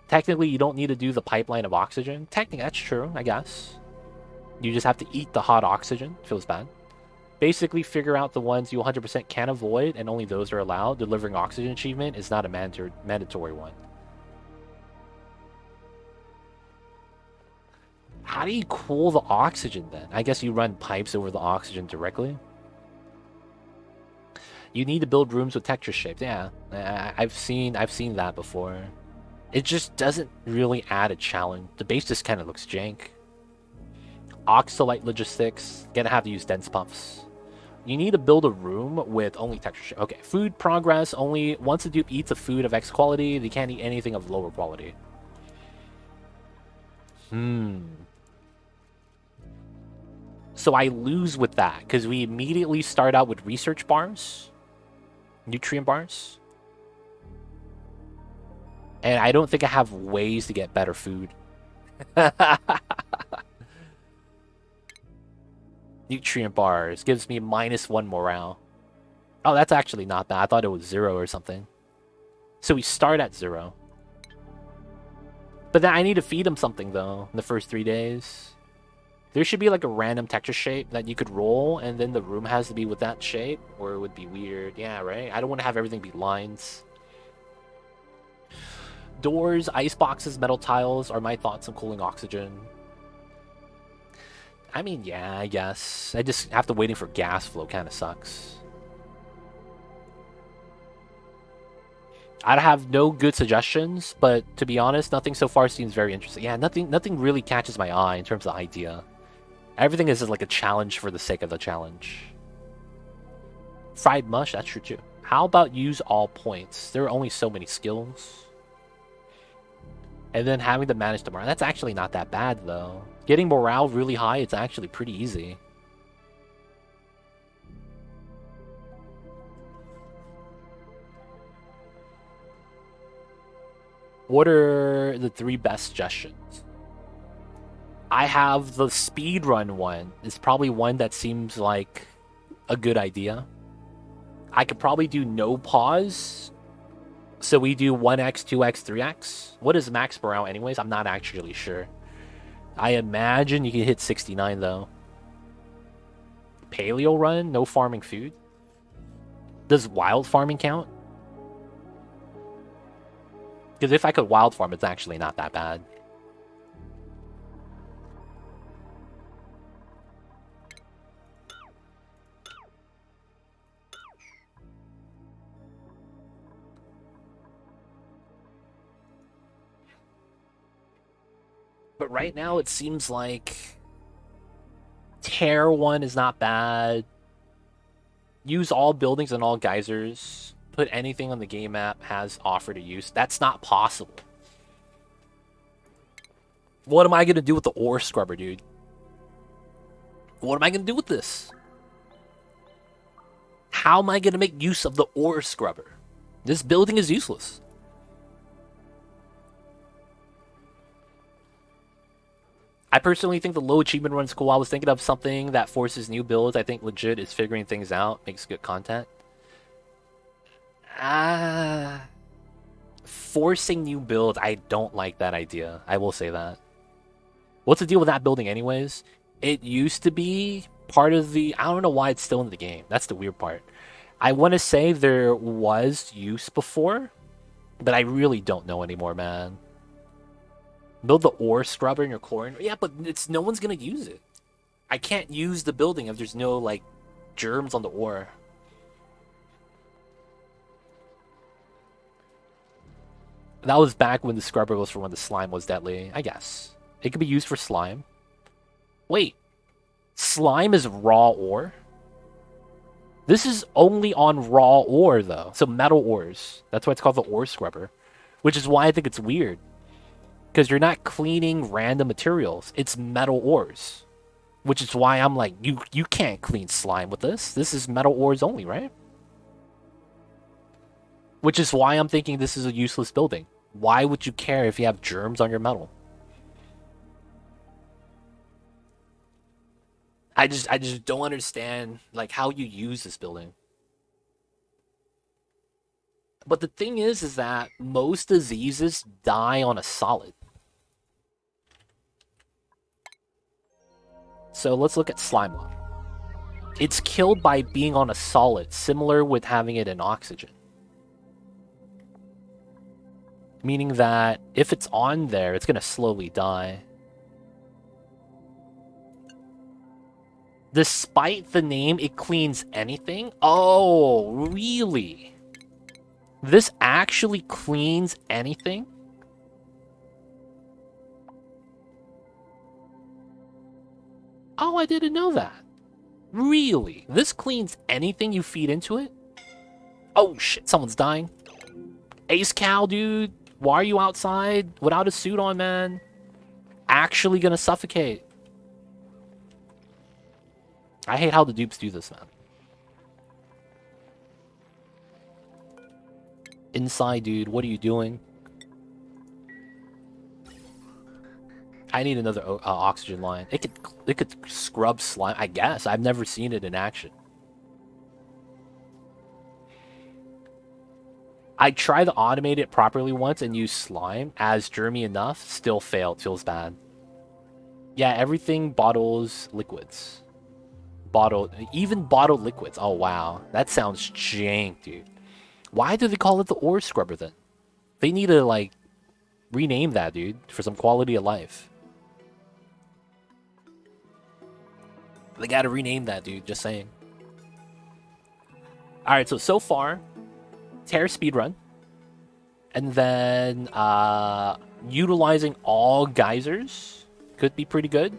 Technically, you don't need to do the pipeline of oxygen. Technically, that's true, I guess. You just have to eat the hot oxygen. Feels bad. Basically, figure out the ones you 100% can avoid, and only those are allowed. Delivering oxygen achievement is not a mandatory one. How do you cool the oxygen then? I guess you run pipes over the oxygen directly. You need to build rooms with texture shapes. Yeah, I've seen that before. It just doesn't really add a challenge. The base just kind of looks jank. Oxalite logistics. Gonna have to use dense puffs. You need to build a room with only texture shape. Okay, food progress. Only once a dupe eats a food of X quality, they can't eat anything of lower quality. So I lose with that because we immediately start out with research bars, nutrient bars. And I don't think I have ways to get better food. Nutrient bars gives me -1 morale. Oh, that's actually not bad. I thought it was 0 or something. So we start at 0. But then I need to feed him something, though, in the first 3 days. There should be like a random texture shape that you could roll, and then the room has to be with that shape, or it would be weird. Yeah, right? I don't want to have everything be lines. Doors, ice boxes, metal tiles are my thoughts on cooling oxygen. I mean, yeah, I guess. I just have to waiting for gas flow kind of sucks. I have no good suggestions, but to be honest, nothing so far seems very interesting. Yeah, nothing really catches my eye in terms of idea. Everything is like a challenge for the sake of the challenge. Fried mush, that's true too. How about use all points? There are only so many skills. And then having to manage the morale. That's actually not that bad, though. Getting morale really high, it's actually pretty easy. What are the 3 best suggestions? I have the speedrun one. It's probably one that seems like a good idea. I could probably do no pause. So we do 1x, 2x, 3x. What is max morale anyways? I'm not actually sure. I imagine you can hit 69 though. Paleo run, no farming food. Does wild farming count? Because if I could wild farm, it's actually not that bad. But right now it seems like Tear 1 is not bad. Use all buildings and all geysers. Put anything on the game map has offer to use. That's not possible. What am I going to do with the ore scrubber, dude? What am I going to do with this? How am I going to make use of the ore scrubber? This building is useless. I personally think the low achievement run's cool. I was thinking of something that forces new builds. I think legit is figuring things out, makes good content. Forcing new builds, I don't like that idea. I will say that. What's the deal with that building anyways? It used to be part of the... I don't know why it's still in the game. That's the weird part. I want to say there was use before, but I really don't know anymore, man. Build the ore scrubber in your core. Yeah, but it's no one's going to use it. I can't use the building if there's no, like, germs on the ore. That was back when the scrubber was for when the slime was deadly, I guess. It could be used for slime. Wait. Slime is raw ore? This is only on raw ore, though. So metal ores. That's why it's called the ore scrubber. Which is why I think it's weird. Because you're not cleaning random materials. It's metal ores. Which is why I'm like, you can't clean slime with this. This is metal ores only, right? Which is why I'm thinking this is a useless building. Why would you care if you have germs on your metal? I just don't understand like how you use this building. But the thing is that most diseases die on a solid. So let's look at slime mob. It's killed by being on a solid, similar with having it in oxygen. Meaning that if it's on there, it's going to slowly die. Despite the name, it cleans anything? Oh, really? This actually cleans anything? Oh, I didn't know that. Really? This cleans anything you feed into it? Oh shit, someone's dying. Ace Cow, dude. Why are you outside without a suit on, man? Actually gonna suffocate. I hate how the dupes do this, man. Inside, dude. What are you doing? I need another oxygen line. It could scrub slime. I guess I've never seen it in action. I tried to automate it properly once and use slime as germy enough. Still failed. Feels bad. Yeah, everything bottles liquids. Even bottled liquids. Oh wow, that sounds jank, dude. Why do they call it the ore scrubber then? They need to like rename that, dude, for some quality of life. They gotta rename that, dude. Just saying. All right, so far, Terra speedrun, and then utilizing all geysers could be pretty good,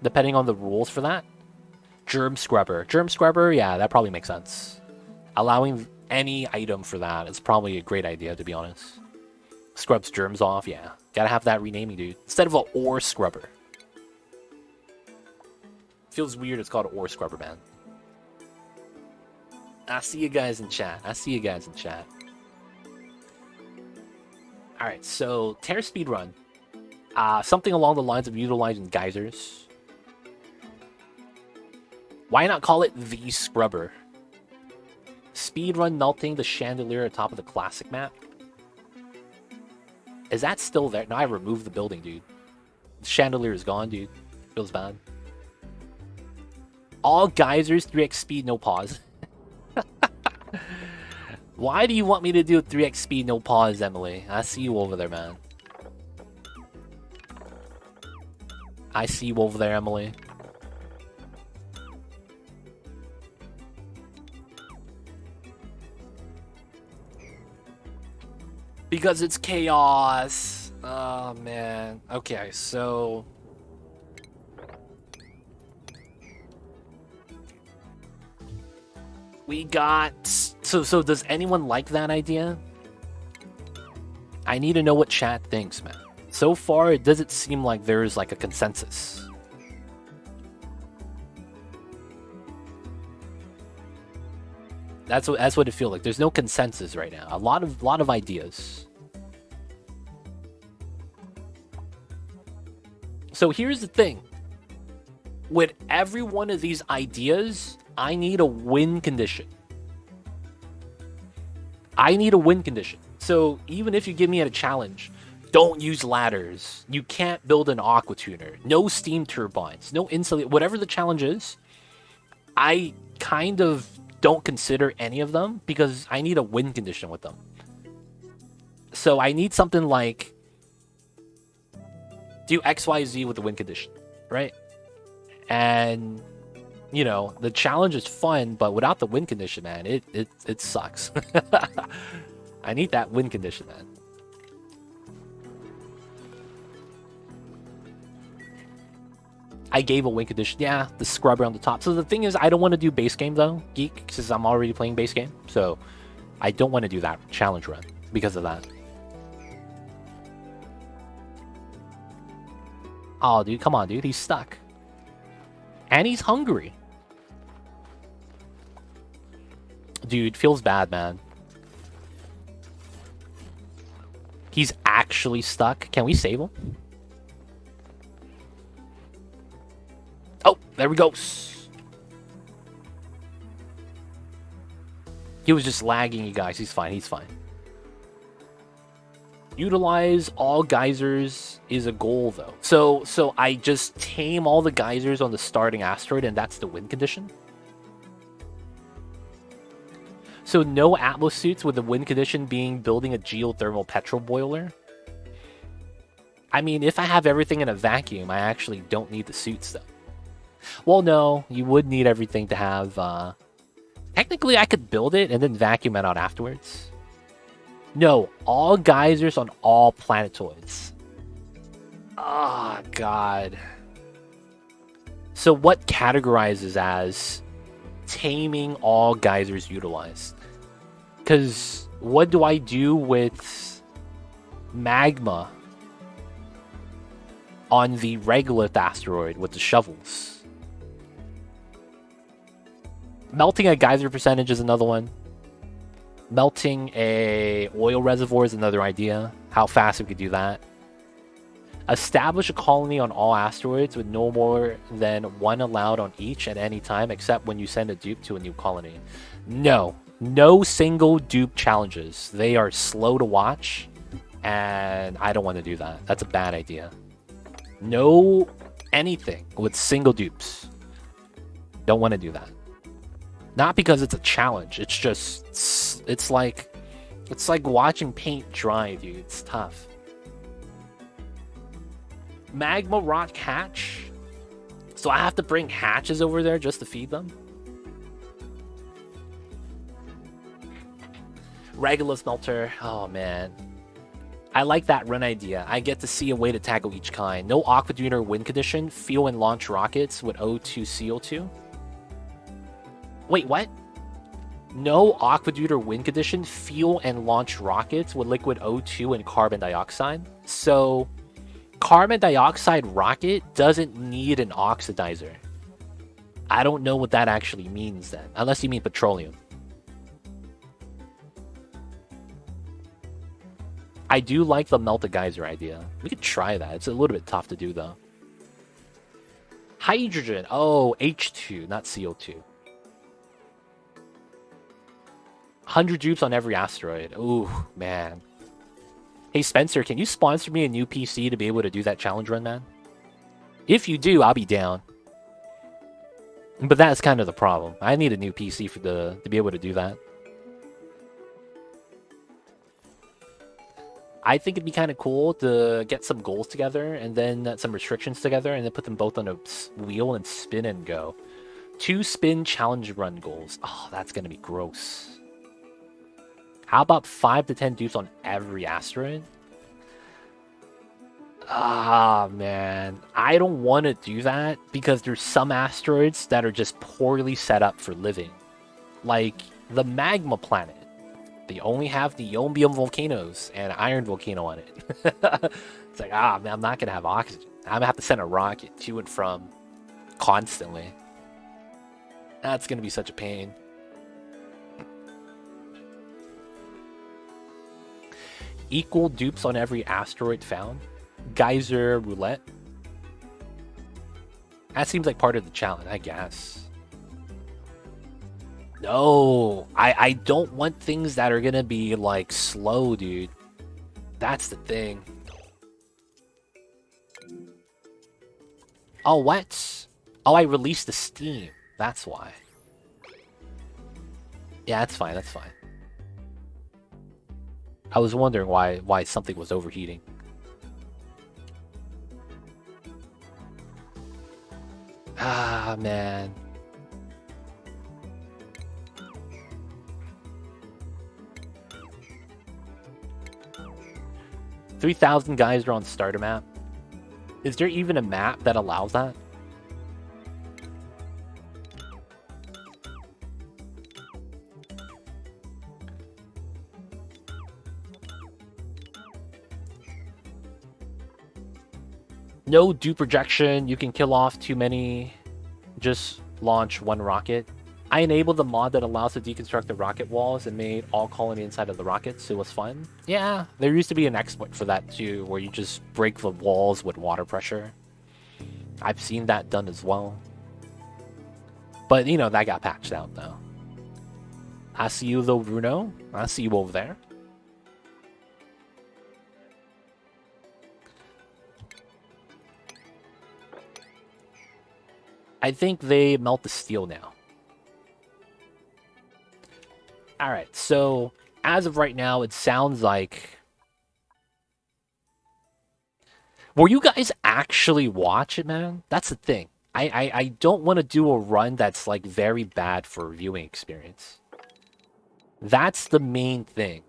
depending on the rules for that. Germ scrubber, yeah, that probably makes sense. Allowing any item for that is probably a great idea, to be honest. Scrubs germs off, yeah. Gotta have that renaming, dude. Instead of an ore scrubber. Feels weird it's called an ore scrubber, man. I see you guys in chat. Alright, so Terra speedrun. Something along the lines of utilizing geysers. Why not call it the scrubber? Speedrun melting the chandelier at the top of the classic map. Is that still there? No, I removed the building, dude. The chandelier is gone, dude. Feels bad. All geysers, 3x speed, no pause. Why do you want me to do 3x speed, no pause, Emily? I see you over there, man. I see you over there, Emily. Because it's chaos. Oh, man. Okay, so... we got... So does anyone like that idea? I need to know what chat thinks, man. So far, it doesn't seem like there's like a consensus. That's what it feels like. There's no consensus right now. A lot of ideas. So here's the thing. With every one of these ideas, I need a win condition. So even if you give me a challenge, don't use ladders. You can't build an aqua tuner. No steam turbines. No insulate. Whatever the challenge is, I kind of don't consider any of them because I need a win condition with them. So I need something like do XYZ with the win condition, right? And you know, the challenge is fun, but without the win condition, man, it sucks. I need that win condition, man. I gave a win condition. Yeah, the scrubber on the top. So the thing is, I don't want to do base game, though, Geek, since I'm already playing base game. So I don't want to do that challenge run because of that. Oh, dude, come on, dude. He's stuck. And he's hungry. Dude, feels bad, man. He's actually stuck. Can we save him? Oh, there we go. He was just lagging, you guys. He's fine. He's fine. Utilize all geysers is a goal, though. So I just tame all the geysers on the starting asteroid, and that's the win condition? So no Atlas suits with the win condition being building a geothermal petrol boiler? I mean, if I have everything in a vacuum, I actually don't need the suits, though. Well, no, you would need everything to have. Technically, I could build it and then vacuum it out afterwards. No, all geysers on all planetoids. Ah, God. So what categorizes as taming all geysers utilized? Because what do I do with magma on the regolith asteroid with the shovels? Melting a geyser percentage is another one. Melting a oil reservoir is another idea. How fast we could do that. Establish a colony on all asteroids with no more than one allowed on each at any time, except when you send a dupe to a new colony. No. No single dupe challenges. They are slow to watch, and I don't want to do that. That's a bad idea. No anything with single dupes. Don't want to do that. Not because it's a challenge. It's just it's like watching paint dry, dude. It's tough. Magma rock hatch. So I have to bring hatches over there just to feed them. Regular smelter. Oh man. I like that run idea. I get to see a way to tackle each kind. No aqueduct or wind condition. Fuel and launch rockets with O2 CO2. Wait, what? No aqueduct or wind condition. Fuel and launch rockets with liquid O2 and carbon dioxide. So carbon dioxide rocket doesn't need an oxidizer. I don't know what that actually means then. Unless you mean petroleum. I do like the melt a geyser idea. We could try that. It's a little bit tough to do though. Hydrogen. Oh, H2, not CO2. 100 dupes on every asteroid. Ooh, man. Hey, Spencer, can you sponsor me a new PC to be able to do that challenge run, man? If you do, I'll be down. But that's kind of the problem. I need a new PC to be able to do that. I think it'd be kind of cool to get some goals together and then some restrictions together and then put them both on a wheel and spin and go. 2 spin challenge run goals. Oh, that's going to be gross. How about 5 to 10 dupes on every asteroid? Ah, man. I don't want to do that because there's some asteroids that are just poorly set up for living. Like the magma planet. They only have the yombium volcanoes and iron volcano on it. It's like, man, I'm not going to have oxygen. I'm going to have to send a rocket to and from constantly. That's going to be such a pain. Equal dupes on every asteroid found. Geyser roulette. That seems like part of the challenge, I guess. No, I don't want things that are gonna be like slow, dude. That's the thing. Oh, what? Oh, I released the steam. That's why. Yeah, that's fine. That's fine. I was wondering why something was overheating. Ah, man. $3,000 guys are on starter map. Is there even a map that allows that? No dupe projection. You can kill off too many. Just launch one rocket. I enabled the mod that allows to deconstruct the rocket walls and made all colony inside of the rockets. It was fun. Yeah, there used to be an exploit for that too, where you just break the walls with water pressure. I've seen that done as well. But, you know, that got patched out though. I see you though, Bruno. I see you over there. I think they melt the steel now. Alright, so as of right now, it sounds like... Were you guys actually watch it, man? That's the thing. I don't want to do a run that's like very bad for viewing experience. That's the main thing.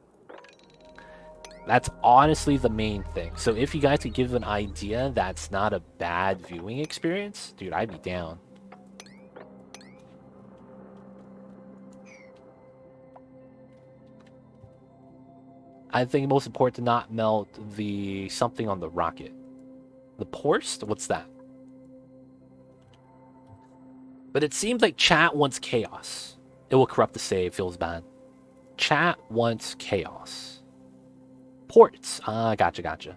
That's honestly the main thing. So if you guys could give an idea that's not a bad viewing experience, dude, I'd be down. I think most important to not melt the something on the rocket. The Porst? What's that? But it seems like chat wants chaos. It will corrupt the save, feels bad. Chat wants chaos. Ports. Ah, gotcha.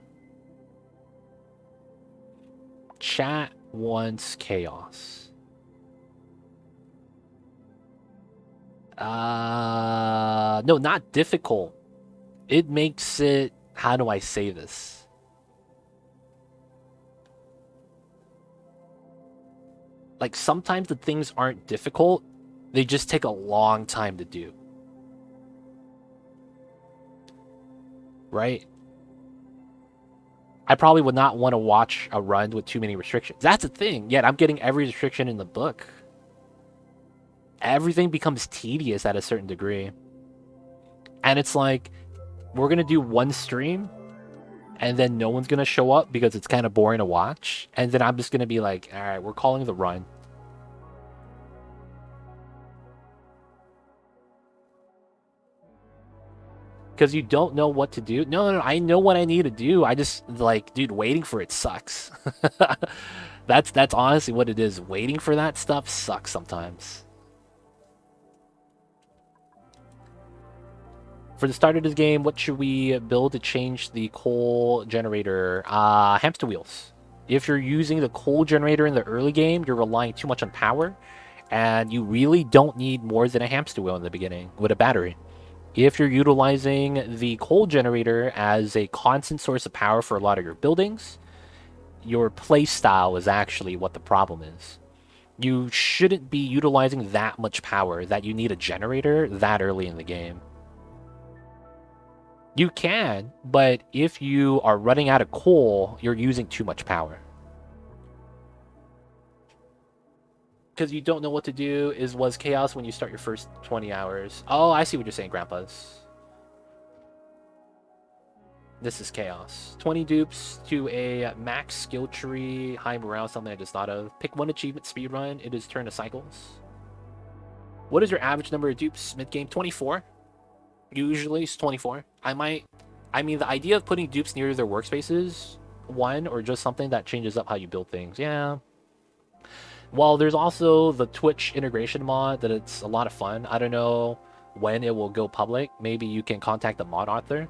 Chat wants chaos. No, not difficult. It makes it... How do I say this? Like, sometimes the things aren't difficult. They just take a long time to do. Right? I probably would not want to watch a run with too many restrictions. That's the thing. Yet I'm getting every restriction in the book. Everything becomes tedious at a certain degree. And it's like, we're going to do one stream, and then no one's going to show up because it's kind of boring to watch. And then I'm just going to be like, all right, we're calling the run. Because you don't know what to do. No, I know what I need to do. I just, like, dude, waiting for it sucks. That's honestly what it is. Waiting for that stuff sucks sometimes. For the start of this game, what should we build to change the coal generator? Hamster wheels. If you're using the coal generator in the early game, you're relying too much on power, and you really don't need more than a hamster wheel in the beginning with a battery. If you're utilizing the coal generator as a constant source of power for a lot of your buildings, your playstyle is actually what the problem is. You shouldn't be utilizing that much power that you need a generator that early in the game. You can, but if you are running out of coal, you're using too much power. Because you don't know what to do was chaos when you start your first 20 hours. Oh, I see what you're saying, Grandpas. This is chaos. 20 dupes to a max skill tree, high morale, something I just thought of. Pick one achievement speedrun. It is turn to cycles. What is your average number of dupes mid-game? 24. Usually it's 24. I mean, the idea of putting dupes near their workspaces, one, or just something that changes up how you build things. Yeah. Well, there's also the Twitch integration mod that it's a lot of fun. I don't know when it will go public. Maybe you can contact the mod author.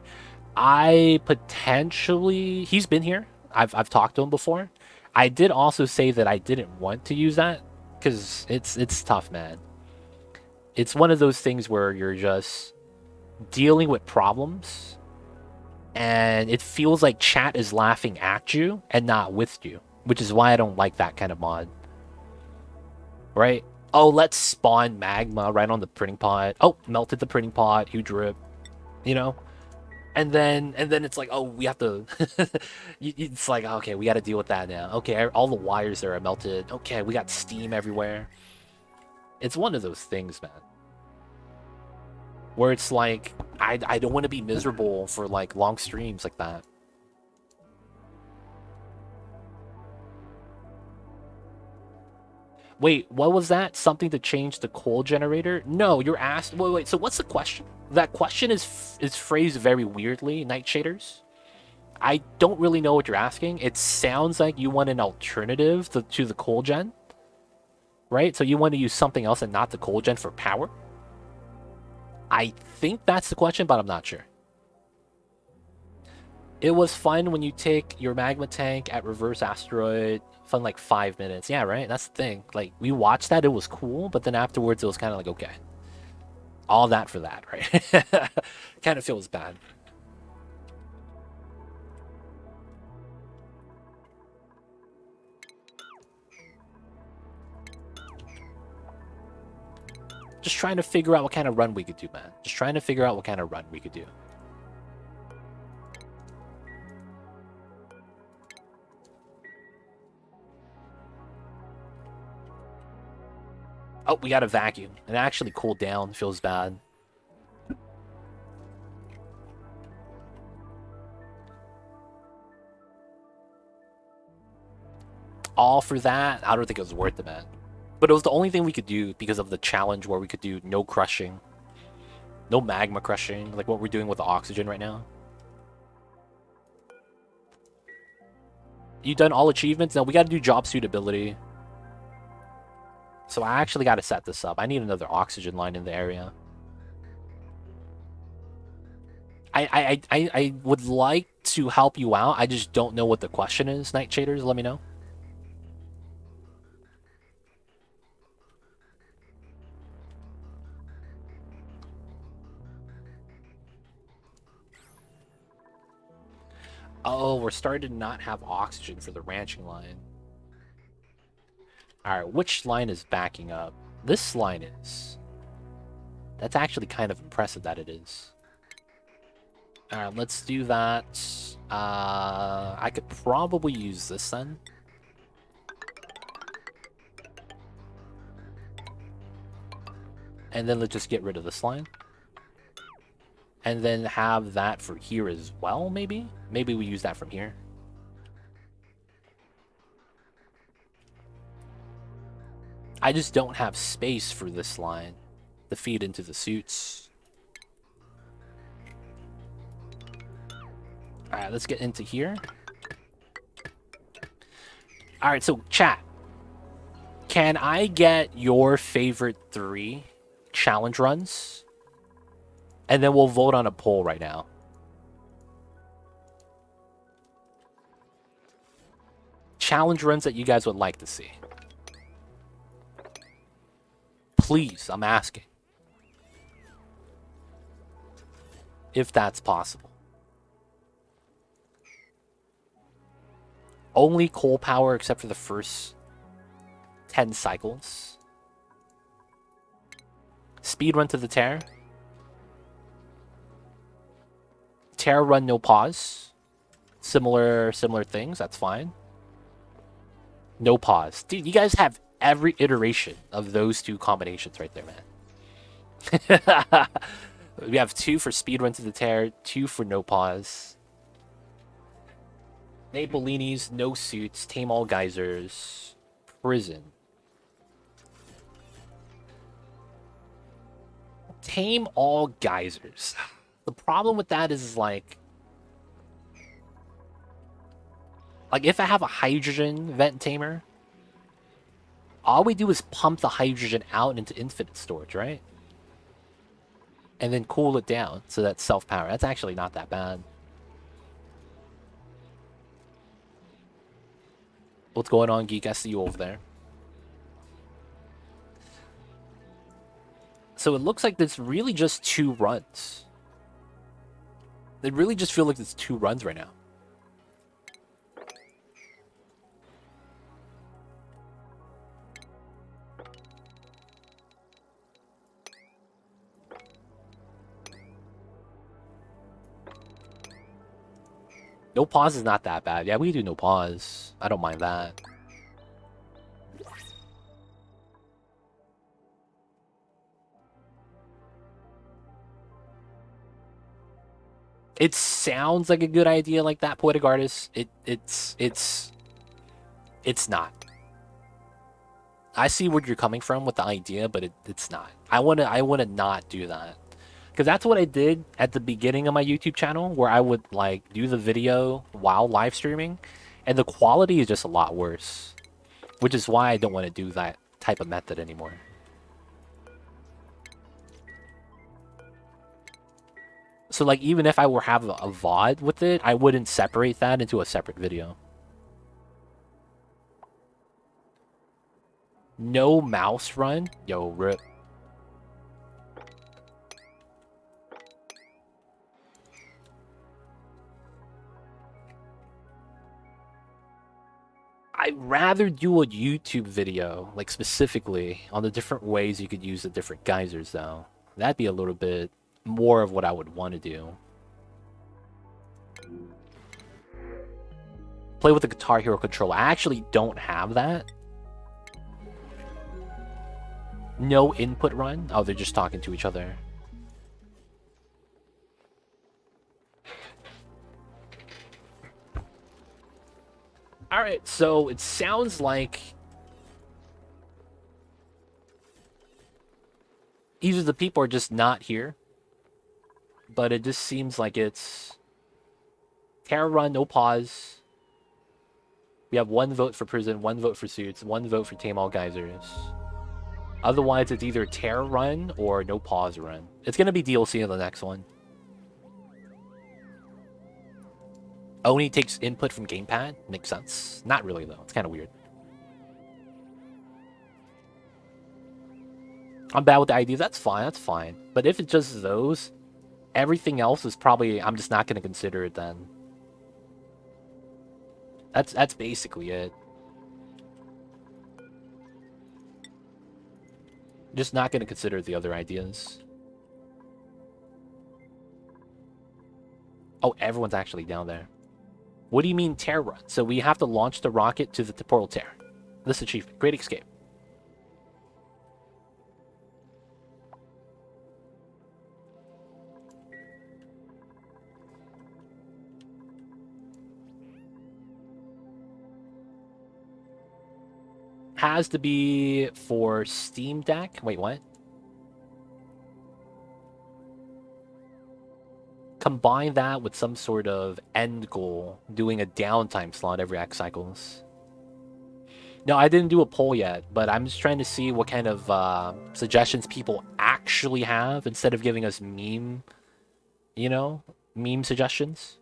I potentially... He's been here. I've talked to him before. I did also say that I didn't want to use that because it's tough, man. It's one of those things where you're just dealing with problems and it feels like chat is laughing at you and not with you, which is why I don't like that kind of mod. Right? Oh, let's spawn magma right on the printing pot. Oh, melted the printing pot. Huge rip. You know? And then it's like, oh, we have to... it's like, okay, we got to deal with that now. Okay, all the wires there are melted. Okay, we got steam everywhere. It's one of those things, man. Where it's like, I don't want to be miserable for, like, long streams like that. Wait, what was that? Something to change the coal generator? No, you're asked... Wait, so what's the question? That question is phrased very weirdly, Night Shaders. I don't really know what you're asking. It sounds like you want an alternative to the coal gen. Right? So you want to use something else and not the coal gen for power? I think that's the question, but I'm not sure. It was fun when you take your magma tank at reverse asteroid. Fun like 5 minutes. Yeah, right? That's the thing. Like, we watched that, it was cool, but then afterwards it was kind of like, okay. All that for that, right? Kind of feels bad. Just trying to figure out what kind of run we could do, man. Just trying to figure out what kind of run we could do. Oh, we got a vacuum. It actually cooled down. Feels bad. All for that? I don't think it was worth it, man. But it was the only thing we could do because of the challenge where we could do no crushing. No magma crushing, like what we're doing with the oxygen right now. You done all achievements? No, we gotta do job suitability. So I actually gotta set this up. I need another oxygen line in the area. I would like to help you out. I just don't know what the question is, Night Shaders. Let me know. Oh, we're starting to not have oxygen for the ranching line. Alright, which line is backing up? This line is. That's actually kind of impressive that it is. Alright, let's do that. I could probably use this then. And then let's just get rid of this line. And then have that for here as well, maybe? Maybe we use that from here. I just don't have space for this line to feed into the suits. Alright, let's get into here. Alright, so chat. Can I get your favorite 3 challenge runs? And then we'll vote on a poll right now. Challenge runs that you guys would like to see. Please, I'm asking. If that's possible. Only coal power except for the first 10 cycles. Speed run to the tear. Tear run no pause. Similar things, that's fine. No pause. Dude, you guys have every iteration of those 2 combinations right there, man. We have 2 for speed run to the tear, 2 for no pause. Napolinis, no suits, tame all geysers, prison. Tame all geysers. The problem with that is like if I have a hydrogen vent tamer, all we do is pump the hydrogen out into infinite storage, right? And then cool it down so that's self-power. That's actually not that bad. What's going on, Geek? I see you over there. So it looks like there's really just 2 runs. They really just feel like it's 2 runs right now. No pause is not that bad. Yeah, we do no pause. I don't mind that. It sounds like a good idea like that, Poetic Artist. It's not. I see where you're coming from with the idea, but it's not. I wanna not do that. Because that's what I did at the beginning of my YouTube channel, where I would like do the video while live streaming, and the quality is just a lot worse. Which is why I don't want to do that type of method anymore. So like even if I were have a VOD with it, I wouldn't separate that into a separate video. No mouse run? Yo, rip. I'd rather do a YouTube video, like specifically, on the different ways you could use the different geysers, though. That'd be a little bit more of what I would want to do. Play with the Guitar Hero controller. I actually don't have that. No input run? Oh, they're just talking to each other. Alright, so it sounds like either the people are just not here, but it just seems like it's Terra run, no pause. We have 1 vote for prison, 1 vote for suits, 1 vote for tame all geysers. Otherwise, it's either Terra run or no pause run. It's gonna be DLC in the next one. Oni takes input from gamepad. Makes sense. Not really, though. It's kind of weird. I'm bad with the ideas. That's fine. That's fine. But if it's just those, everything else is probably... I'm just not going to consider it then. That's basically it. Just not going to consider the other ideas. Oh, everyone's actually down there. What do you mean tear run? So we have to launch the rocket to the temporal tear. This achievement. Great escape. Has to be for Steam Deck. Wait, what? Combine that with some sort of end goal, doing a downtime slot every X cycles. No, I didn't do a poll yet, but I'm just trying to see what kind of suggestions people actually have instead of giving us meme, meme suggestions.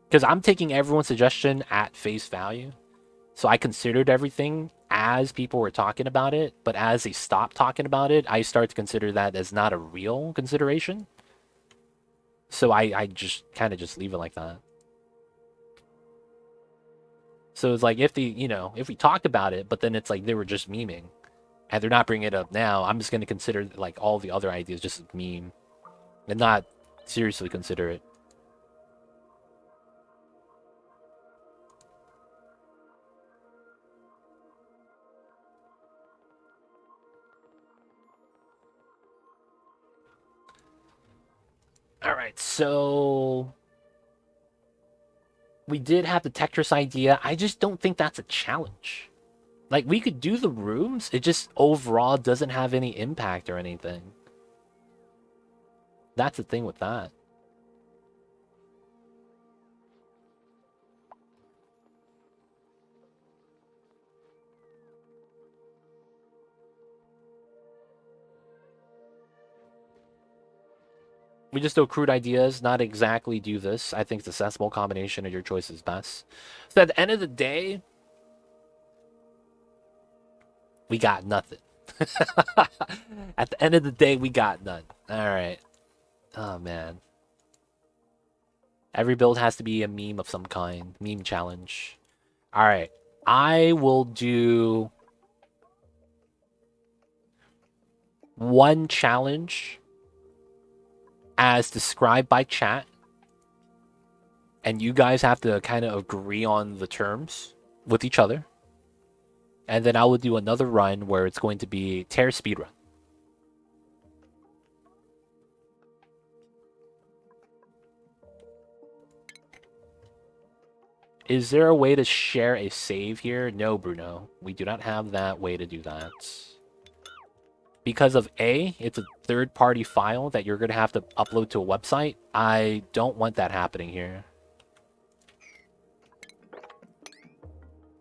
Because I'm taking everyone's suggestion at face value. So I considered everything as people were talking about it, but as they stopped talking about it, I start to consider that as not a real consideration. So I just kind of just leave it like that. So it's like if if we talked about it, but then it's like they were just memeing, and they're not bringing it up now, I'm just going to consider like all the other ideas just a meme, and not seriously consider it. All right, so we did have the Tetris idea. I just don't think that's a challenge. Like, we could do the rooms, it just overall doesn't have any impact or anything. That's the thing with that. We just do crude ideas, not exactly do this. I think it's a sensible combination of your choice is best. So at the end of the day, we got nothing. At the end of the day, we got none. All right. Oh, man. Every build has to be a meme of some kind. Meme challenge. All right. I will do one challenge as described by chat. And you guys have to kind of agree on the terms with each other. And then I will do another run where it's going to be tear speedrun. Is there a way to share a save here? No, Bruno. We do not have that way to do that. Because of A, it's a third-party file that you're going to have to upload to a website. I don't want that happening here.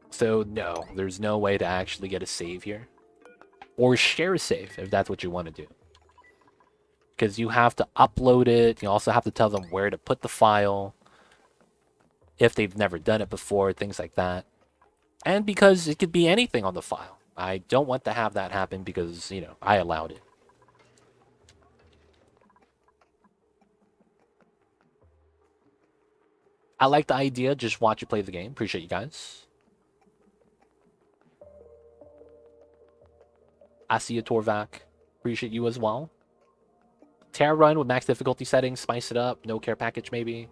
So, no, there's no way to actually get a save here. Or share a save, if that's what you want to do. Because you have to upload it. You also have to tell them where to put the file. If they've never done it before, things like that. And because it could be anything on the file. I don't want to have that happen because, I allowed it. I like the idea. Just watch you play the game. Appreciate you guys. I see you, Torvak. Appreciate you as well. Terra run with max difficulty settings. Spice it up. No care package, maybe.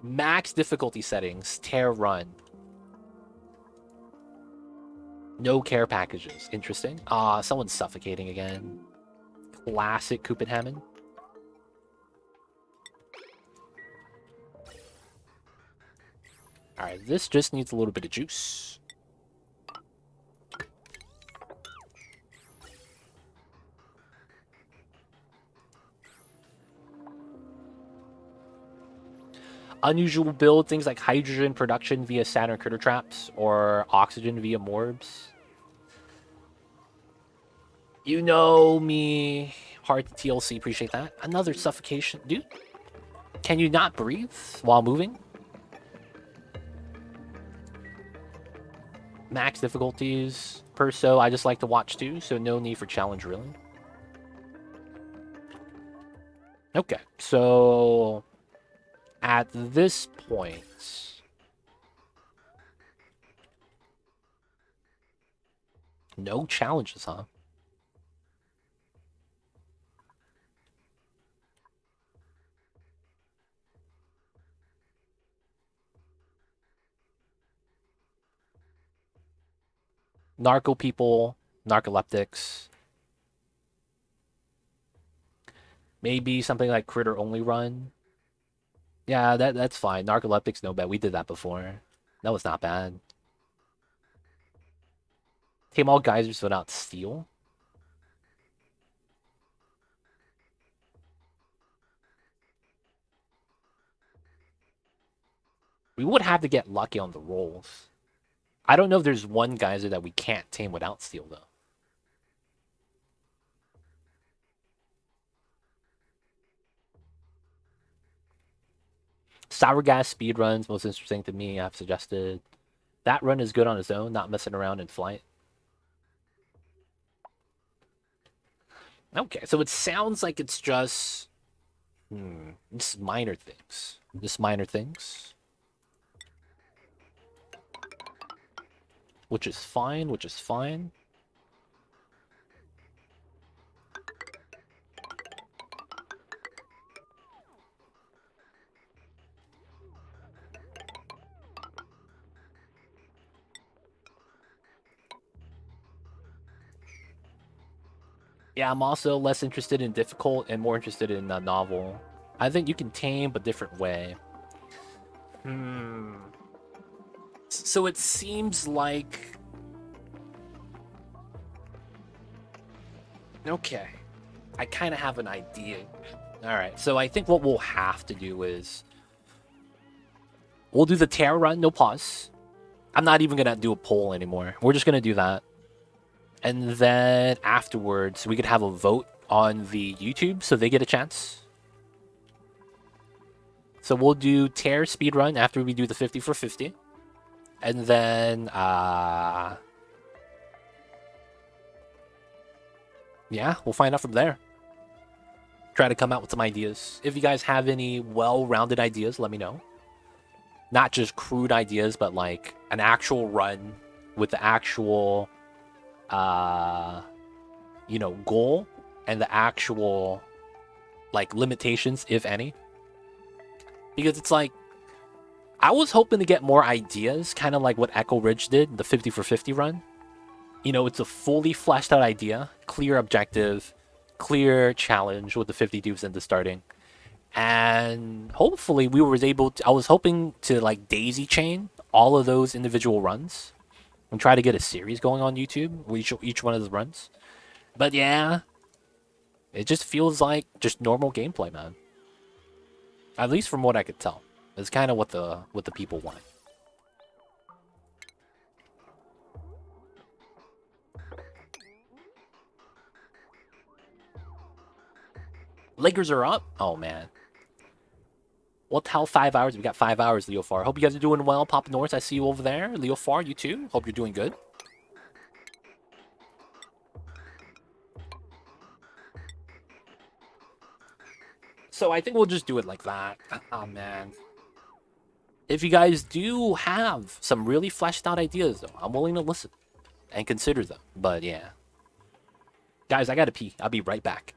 Max difficulty settings. Terra run. No care packages. Interesting. Someone's suffocating again. Classic Coop and Hammond. Alright, this just needs a little bit of juice. Unusual build, things like hydrogen production via Saturn critter traps or oxygen via morbs. You know me. Hard TLC, appreciate that. Another suffocation. Dude, can you not breathe while moving? Max difficulties. Perso, I just like to watch too, so no need for challenge really. Okay, so at this point, no challenges, huh? Narco people, narcoleptics. Maybe something like critter only run. Yeah, that's fine. Narcoleptics, no bad. We did that before. That was not bad. Tame all geysers without steel. We would have to get lucky on the rolls. I don't know if there's one geyser that we can't tame without steel, though. Sour gas speed runs, most interesting to me, I've suggested. That run is good on its own, not messing around in flight. Okay, so it sounds like it's just minor things. Just minor things. Which is fine, which is fine. Yeah, I'm also less interested in difficult and more interested in novel. I think you can tame, but different way. So it seems like... Okay. I kind of have an idea. Alright, so I think what we'll have to do is... We'll do the Terra run, no pause. I'm not even going to do a poll anymore. We're just going to do that. And then afterwards, we could have a vote on the YouTube so they get a chance. So we'll do Tear speedrun after we do the 50 for 50. And then, yeah, we'll find out from there. Try to come out with some ideas. If you guys have any well-rounded ideas, let me know. Not just crude ideas, but like an actual run with the actual, goal and the actual, like, limitations, if any. Because it's like, I was hoping to get more ideas, kind of like what Echo Ridge did, the 50 for 50 run. It's a fully fleshed out idea, clear objective, clear challenge with the 50 dupes into starting. And hopefully we were able to, I was hoping to like daisy chain all of those individual runs and try to get a series going on YouTube with each one of those runs. But yeah, it just feels like just normal gameplay, man. At least from what I could tell. It's kind of what the people want. Lakers are up. Oh man. What the hell? 5 hours? We got 5 hours, Leo Far. Hope you guys are doing well. Pop North, I see you over there. Leo Far, you too. Hope you're doing good. So I think we'll just do it like that. Oh man. If you guys do have some really fleshed out ideas, though, I'm willing to listen and consider them. But yeah. Guys, I gotta pee. I'll be right back.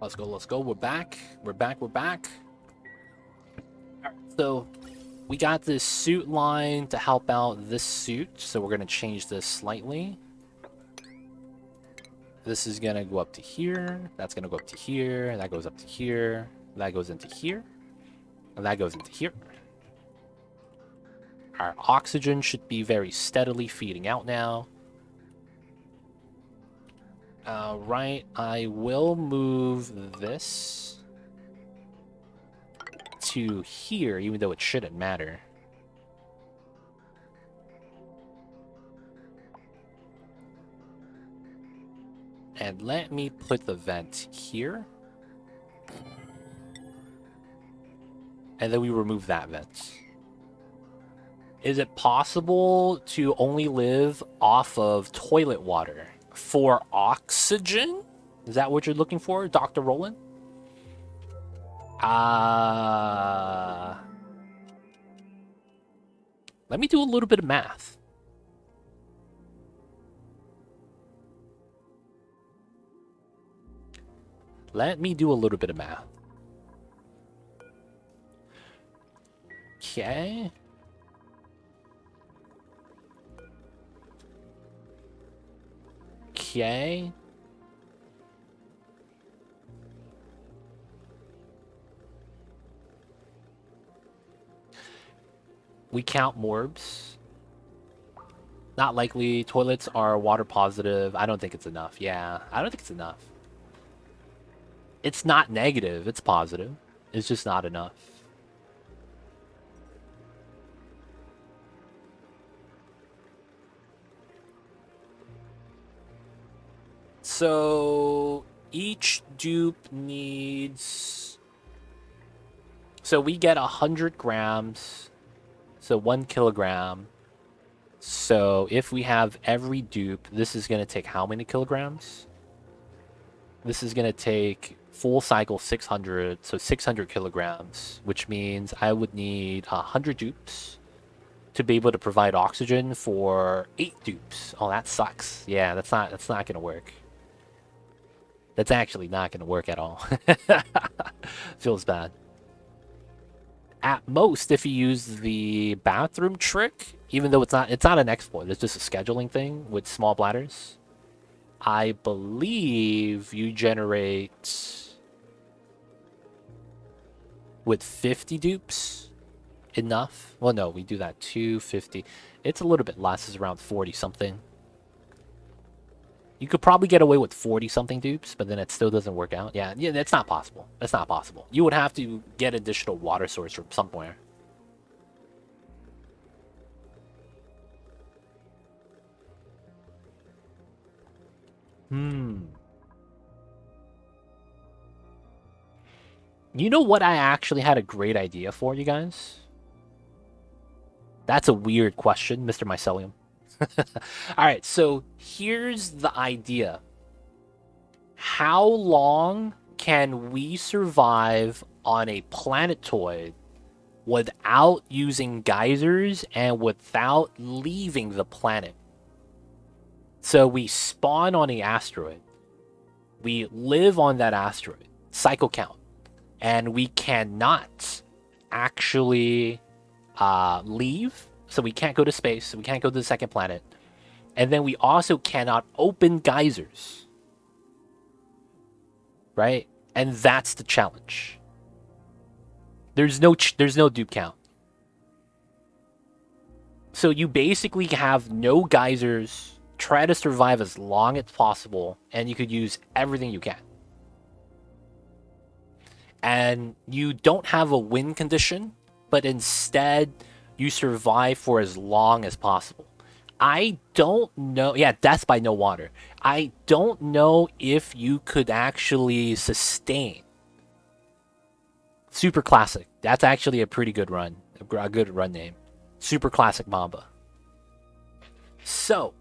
Let's go, let's go. We're back. We're back, we're back. Alright, so we got this suit line to help out this suit, so we're going to change this slightly. This is going to go up to here. That's going to go up to here. That goes up to here. That goes into here. And that goes into here. Our oxygen should be very steadily feeding out now. Right, I will move this to here, even though it shouldn't matter. And let me put the vent here. And then we remove that vent. Is it possible to only live off of toilet water for oxygen? Is that what you're looking for, Dr. Roland? Let me do a little bit of math. Let me do a little bit of math. Okay. Okay. We count morbs. Not likely. Toilets are water positive. I don't think it's enough. Yeah, I don't think it's enough. It's not negative. It's positive. It's just not enough. So each dupe needs... So we get 100 grams. So 1 kilogram. So if we have every dupe, this is going to take how many kilograms? This is going to take full cycle 600. So 600 kilograms, which means I would need 100 dupes to be able to provide oxygen for 8 dupes. Oh, that sucks. Yeah, that's not going to work. That's actually not going to work at all. Feels bad. At most, if you use the bathroom trick, even though it's not an exploit, it's just a scheduling thing with small bladders, I believe you generate with 50 dupes enough. Well, no, we do that 250. It's a little bit less, it's around 40 something. You could probably get away with 40-something dupes, but then it still doesn't work out. Yeah, that's not possible. That's not possible. You would have to get additional water source from somewhere. You know what I actually had a great idea for, you guys? That's a weird question, Mr. Mycelium. Alright, so here's the idea. How long can we survive on a planetoid without using geysers and without leaving the planet? So we spawn on the asteroid. We live on that asteroid. Cycle count. And we cannot actually leave. So we can't go to space. So we can't go to the second planet. And then we also cannot open geysers. Right? And that's the challenge. There's no dupe count. So you basically have no geysers. Try to survive as long as possible. And you could use everything you can. And you don't have a win condition. But instead, you survive for as long as possible. I don't know. Yeah, death by no water. I don't know if you could actually sustain. Super Classic. That's actually a pretty good run. A good run name. Super Classic Mamba. So,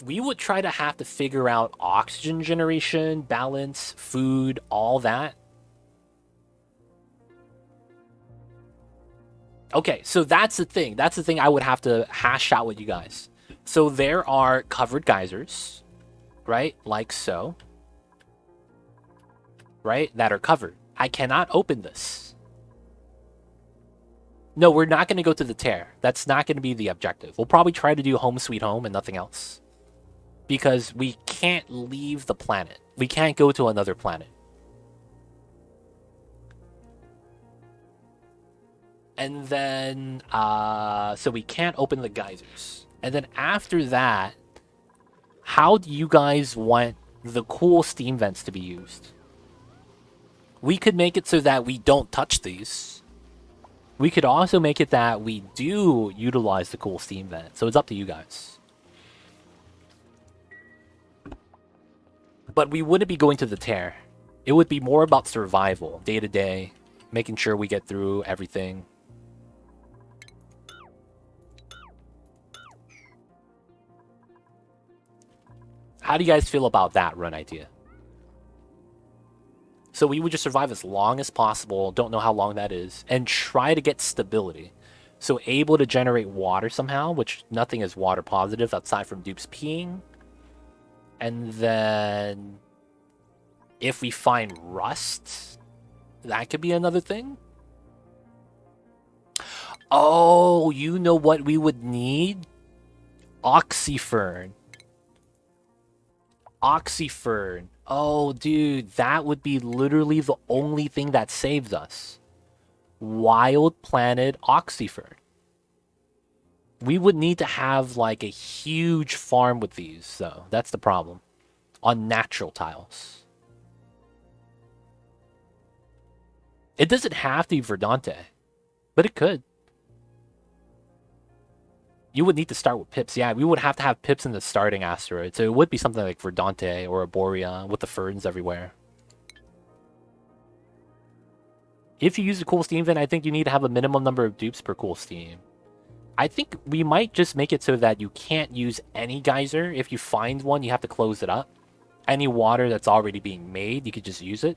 we would try to have to figure out oxygen generation, balance, food, all that. Okay, so that's the thing. That's the thing I would have to hash out with you guys. So there are covered geysers, right? Like so. right, that are covered. I cannot open this. No, we're not going to go to the tear. That's not going to be the objective. We'll probably try to do home sweet home and nothing else. Because we can't leave the planet. We can't go to another planet. And then, so we can't open the geysers. And then after that, how do you guys want the cool steam vents to be used? We could make it so that we don't touch these. We could also make it that we do utilize the cool steam vent. So it's up to you guys. But we wouldn't be going to the tear. It would be more about survival, day to day, making sure we get through everything. How do you guys feel about that run idea? So we would just survive as long as possible, don't know how long that is, and try to get stability. So able to generate water somehow, which nothing is water positive outside from Dupes peeing. And then if we find rust, that could be another thing. Oh, you know what we would need? Oxyfern. Oxyfern. Oh, dude, that would be literally the only thing that saves us. Wild planet Oxyfern. We would need to have like a huge farm with these, though. That's the problem. On natural tiles. It doesn't have to be Verdante, but it could. You would need to start with pips. Yeah, we would have to have pips in the starting asteroid. So it would be something like Verdante or Arboria with the ferns everywhere. If you use a cool steam vent, I think you need to have a minimum number of dupes per cool steam. I think we might just make it so that you can't use any geyser. If you find one, you have to close it up. Any water that's already being made, you could just use it.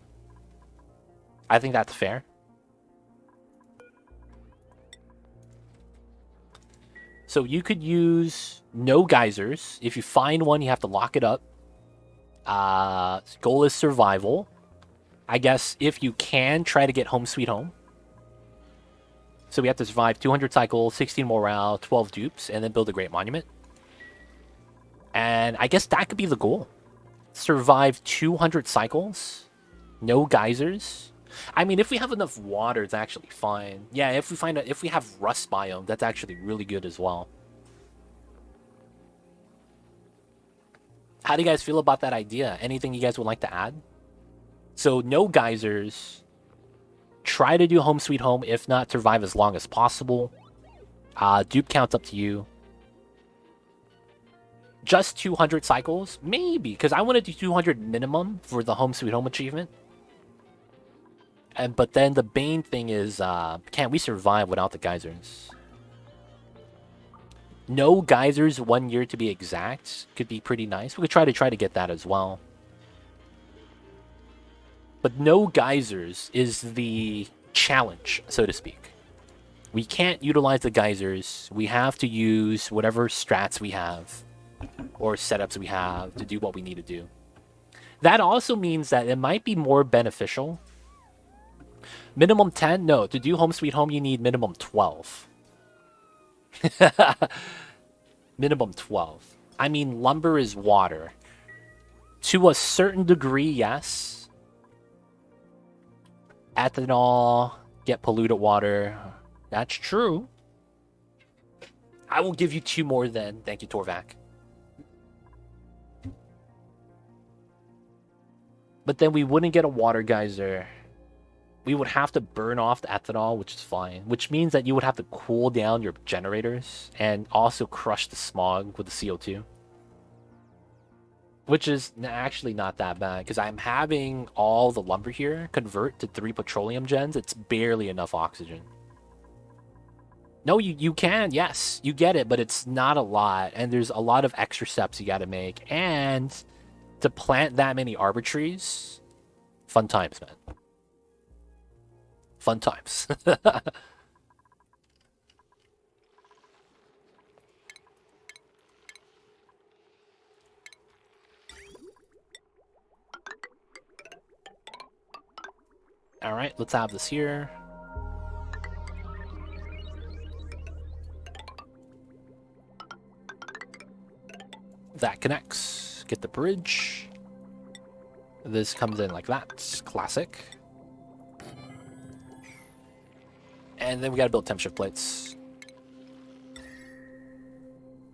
I think that's fair. So you could use no geysers. If you find one, you have to lock it up. Goal is survival. I guess if you can, try to get home sweet home. So we have to survive 200 cycles, 16 morale, 12 dupes, and then build a great monument. And I guess that could be the goal. Survive 200 cycles. No geysers. I mean, if we have enough water, it's actually fine. Yeah, if we have rust biome, that's actually really good as well. How do you guys feel about that idea? Anything you guys would like to add? So no geysers. Try to do home sweet home. If not, survive as long as possible. Dupe count's up to you. Just 200 cycles? Maybe, because I want to do 200 minimum for the home sweet home achievement. But then the main thing is, can we survive without the geysers? No geysers 1 year to be exact could be pretty nice. We could try to get that as well. But no geysers is the challenge, so to speak. We can't utilize the geysers. We have to use whatever strats we have or setups we have to do what we need to do. That also means that it might be more beneficial. Minimum 10? No, to do home sweet home, you need minimum 12. Minimum 12. I mean, lumber is water. To a certain degree, yes. Ethanol, get polluted water. That's true. I will give you 2 more then. Thank you, Torvak. But then we wouldn't get a water geyser. We would have to burn off the ethanol, which is fine. Which means that you would have to cool down your generators and also crush the smog with the CO2. Which is actually not that bad, because I'm having all the lumber here convert to 3 petroleum gens. It's barely enough oxygen. No, you can, yes. You get it, but it's not a lot. And there's a lot of extra steps you got to make. And to plant that many arbor trees, fun times, man. Fun times. All right, let's have this here. That connects. Get the bridge. This comes in like that. Classic. And then we gotta build temp shift plates.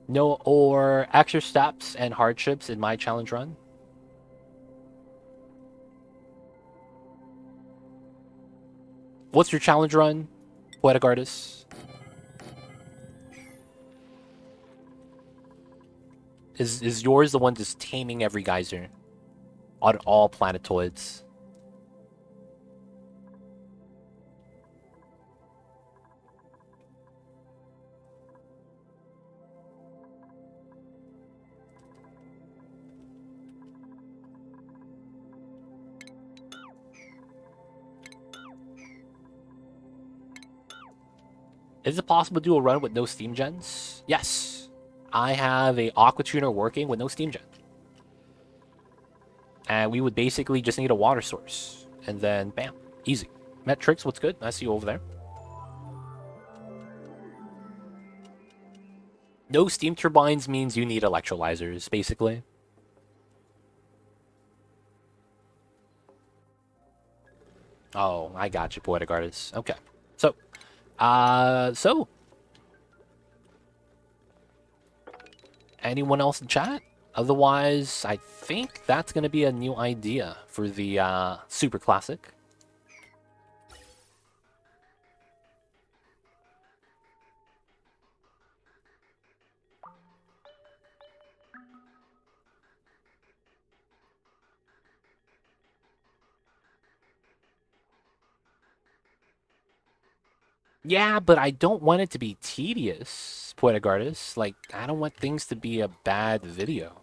No or extra steps and hardships in my challenge run. What's your challenge run, Poetic Artist? Is yours the one just taming every geyser on all planetoids? Is it possible to do a run with no steam gens? Yes. I have a aqua tuner working with no steam gen. And we would basically just need a water source. And then, bam, easy. Metrics, what's good? I see you over there. No steam turbines means you need electrolyzers, basically. Oh, I got you, Poetic Artist. Okay. So, anyone else in chat? Otherwise, I think that's going to be a new idea for the Super Classic. Yeah, but I don't want it to be tedious, Poetic Artist. Like, I don't want things to be a bad video.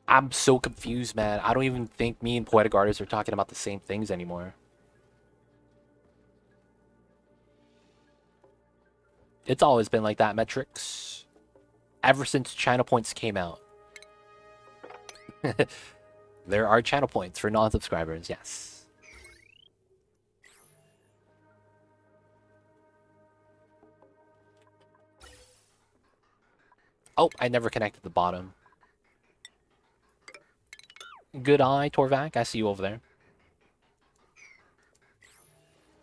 I'm so confused, man. I don't even think me and Poetic Artist are talking about the same things anymore. It's always been like that, Metrics. Ever since channel points came out. There are channel points for non-subscribers, yes. Oh, I never connected the bottom. Good eye, Torvac. I see you over there.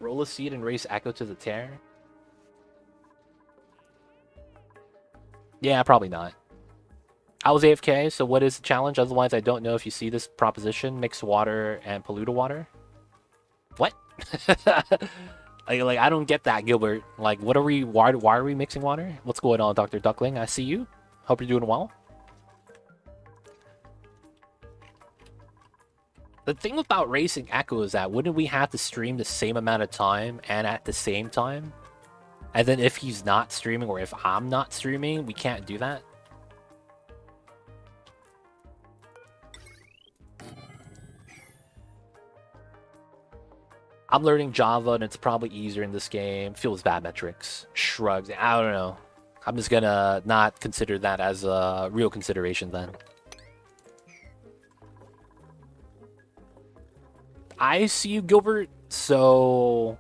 Roll a seed and race Echo to the tear. Yeah, probably not. I was AFK, so what is the challenge? Otherwise, I don't know if you see this proposition. Mix water and pollute water. What? like, I don't get that, Gilbert. Like, what are we... Why are we mixing water? What's going on, Dr. Duckling? I see you. Hope you're doing well. The thing about racing Echo is that wouldn't we have to stream the same amount of time and at the same time? And then if he's not streaming or if I'm not streaming, we can't do that? I'm learning Java and it's probably easier in this game. Feels bad, Metrics. Shrugs. I don't know. I'm just gonna not consider that as a real consideration then. I see you, Gilbert. So...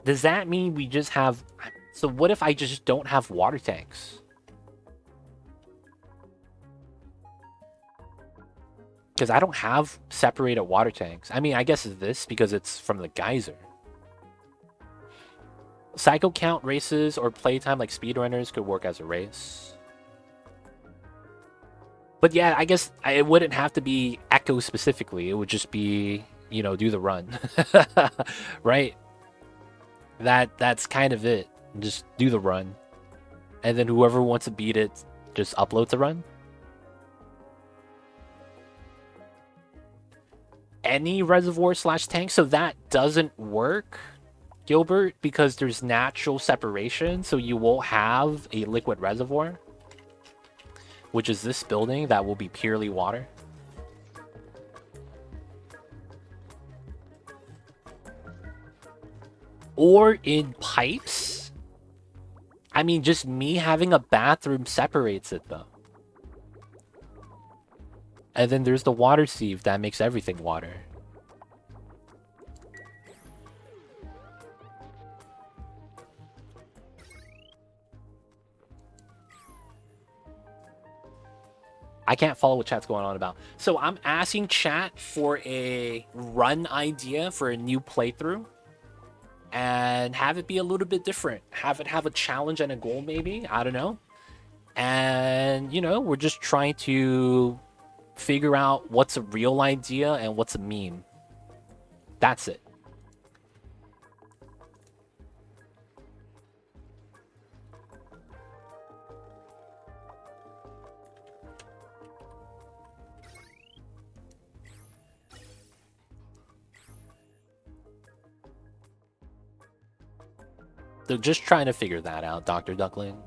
does that mean we just have... so what if I just don't have water tanks? Because I don't have separated water tanks. I mean, I guess it's this because it's from the geyser. Cycle count races or playtime like speedrunners could work as a race. But yeah, I guess it wouldn't have to be Echo specifically. It would just be, you know, do the run. Right? That's kind of it. Just do the run. And then whoever wants to beat it, just upload the run. Any reservoir / tank, so that doesn't work, Gilbert, because there's natural separation, so you won't have a liquid reservoir. which is this building that will be purely water. Or in pipes? I mean, just me having a bathroom separates it, though. And then there's the water sieve that makes everything water. I can't follow what chat's going on about. So I'm asking chat for a run idea for a new playthrough. And have it be a little bit different. Have it have a challenge and a goal, maybe. I don't know. And, you know, we're just trying to figure out what's a real idea and what's a meme. That's it. They're just trying to figure that out, Dr. Duckling.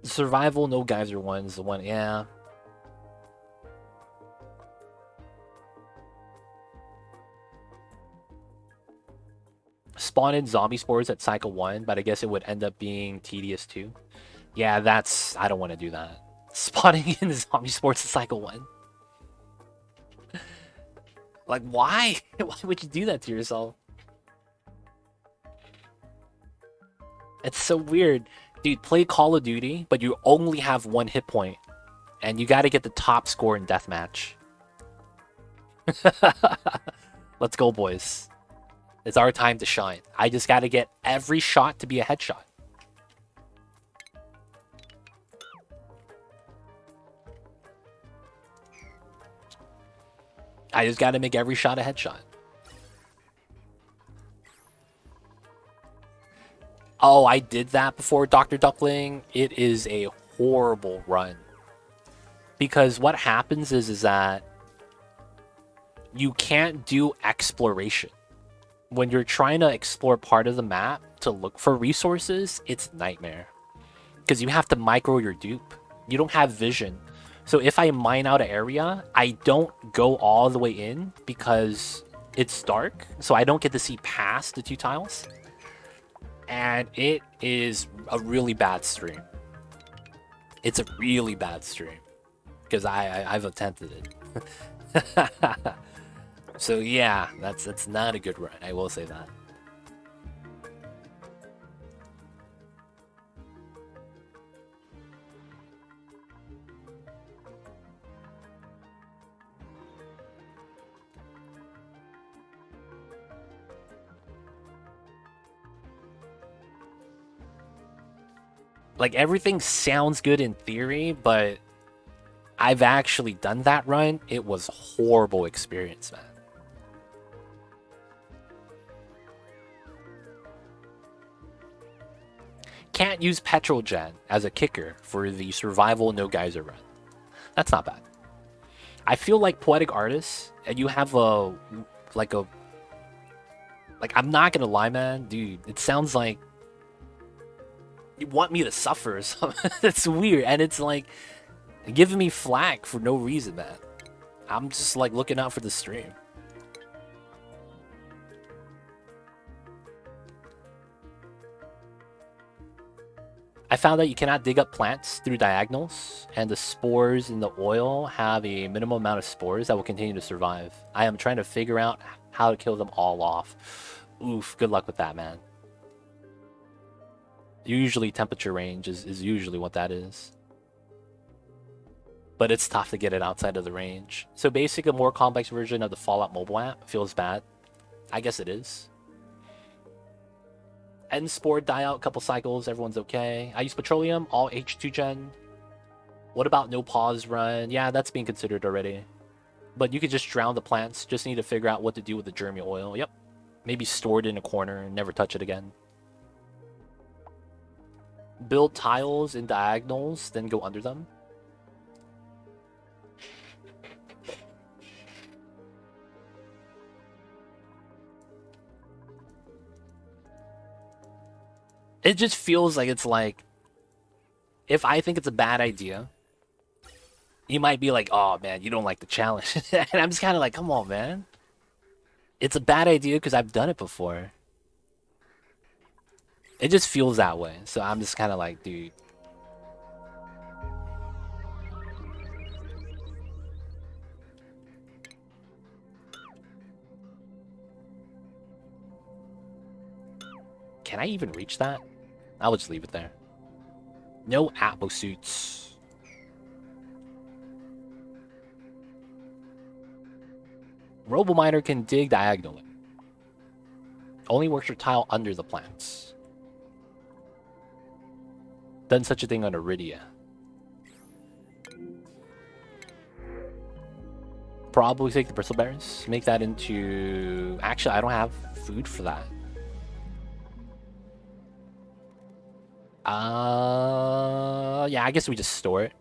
Survival, no geyser one's the one, yeah. Spawn in zombie spores at cycle 1, but I guess it would end up being tedious too. Yeah, that's... I don't want to do that. Spawning in zombie spores at cycle 1. Like, why? Why would you do that to yourself? It's so weird. Dude, play Call of Duty, but you only have 1 hit point. And you gotta get the top score in deathmatch. Let's go, boys. It's our time to shine. I just gotta get every shot to be a headshot. I just gotta make every shot a headshot. Oh, I did that before, Dr. Duckling. It is a horrible run. Because what happens is that you can't do exploration. When you're trying to explore part of the map to look for resources, it's a nightmare. Because you have to micro your dupe. You don't have vision. So if I mine out an area, I don't go all the way in because it's dark. So I don't get to see past the 2 tiles. And it is a really bad stream. It's a really bad stream. Because I've attempted it. So yeah, that's not a good run. I will say that. Like, everything sounds good in theory, but I've actually done that run. It was a horrible experience, man. Can't use Petrogen as a kicker for the survival no geyser run. That's not bad. I feel like Poetic Artists, and you have like, I'm not gonna lie, man, dude, it sounds like you want me to suffer or something. It's weird, and it's like giving me flack for no reason, man. I'm just like looking out for the stream. I found that you cannot dig up plants through diagonals, and the spores in the oil have a minimum amount of spores that will continue to survive. I am trying to figure out how to kill them all off. Oof, good luck with that, man. Usually temperature range is usually what that is. But it's tough to get it outside of the range. So basically a more complex version of the Fallout mobile app. Feels bad. I guess it is. End spore die out a couple cycles, everyone's okay. I use petroleum, all H2 gen. What about no pause run? Yeah, that's being considered already. But you could just drown the plants. Just need to figure out what to do with the germy oil. Yep. Maybe store it in a corner and never touch it again. Build tiles in diagonals, then go under them. It just feels like it's like, if I think it's a bad idea, you might be like, oh man, you don't like the challenge. And I'm just kind of like, come on, man. It's a bad idea because I've done it before. It just feels that way. So I'm just kind of like, dude. Can I even reach that? I'll just leave it there. No Atmo suits. Robominer can dig diagonally. Only works for tile under the plants. Done such a thing on Iridia. Probably take the bristleberries. Make that into... Actually, I don't have food for that. Yeah, I guess we just store it.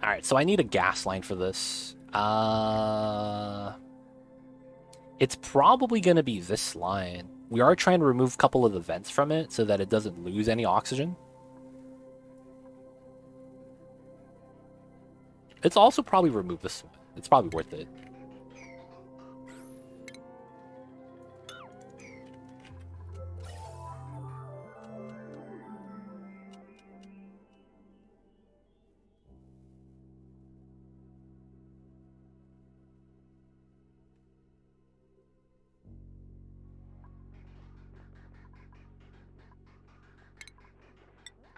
Alright, so I need a gas line for this. It's probably going to be this line. We are trying to remove a couple of the vents from it so that it doesn't lose any oxygen. It's also probably remove this one. It's probably worth it.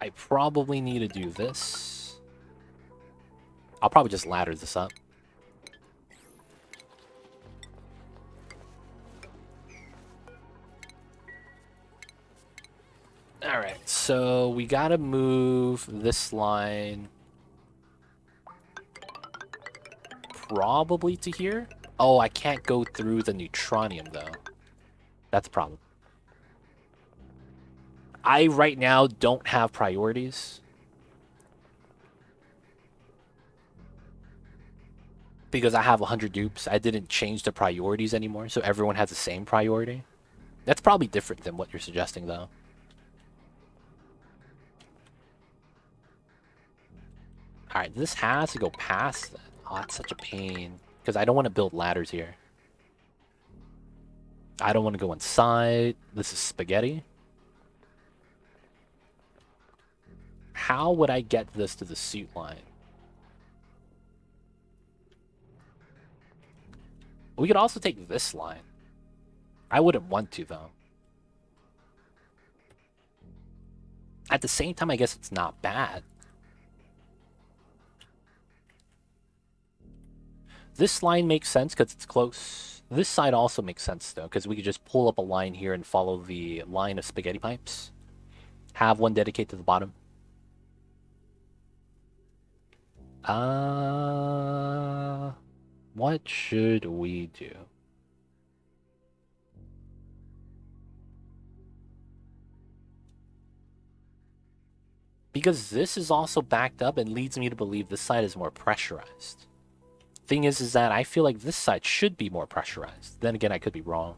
I probably need to do this. I'll probably just ladder this up. Alright, so we gotta move this line probably to here. Oh, I can't go through the neutronium though. That's a problem. I right now don't have priorities. Because I have 100 dupes. I didn't change the priorities anymore, so everyone has the same priority. That's probably different than what you're suggesting though. Alright, this has to go past that. Oh, that's such a pain. Because I don't want to build ladders here. I don't want to go inside. This is spaghetti. How would I get this to the suit line? We could also take this line. I wouldn't want to, though. At the same time, I guess it's not bad. This line makes sense because it's close. This side also makes sense, though, because we could just pull up a line here and follow the line of spaghetti pipes. Have one dedicated to the bottom. What should we do? Because this is also backed up and leads me to believe this side is more pressurized. Thing is that I feel like this side should be more pressurized. Then again, I could be wrong.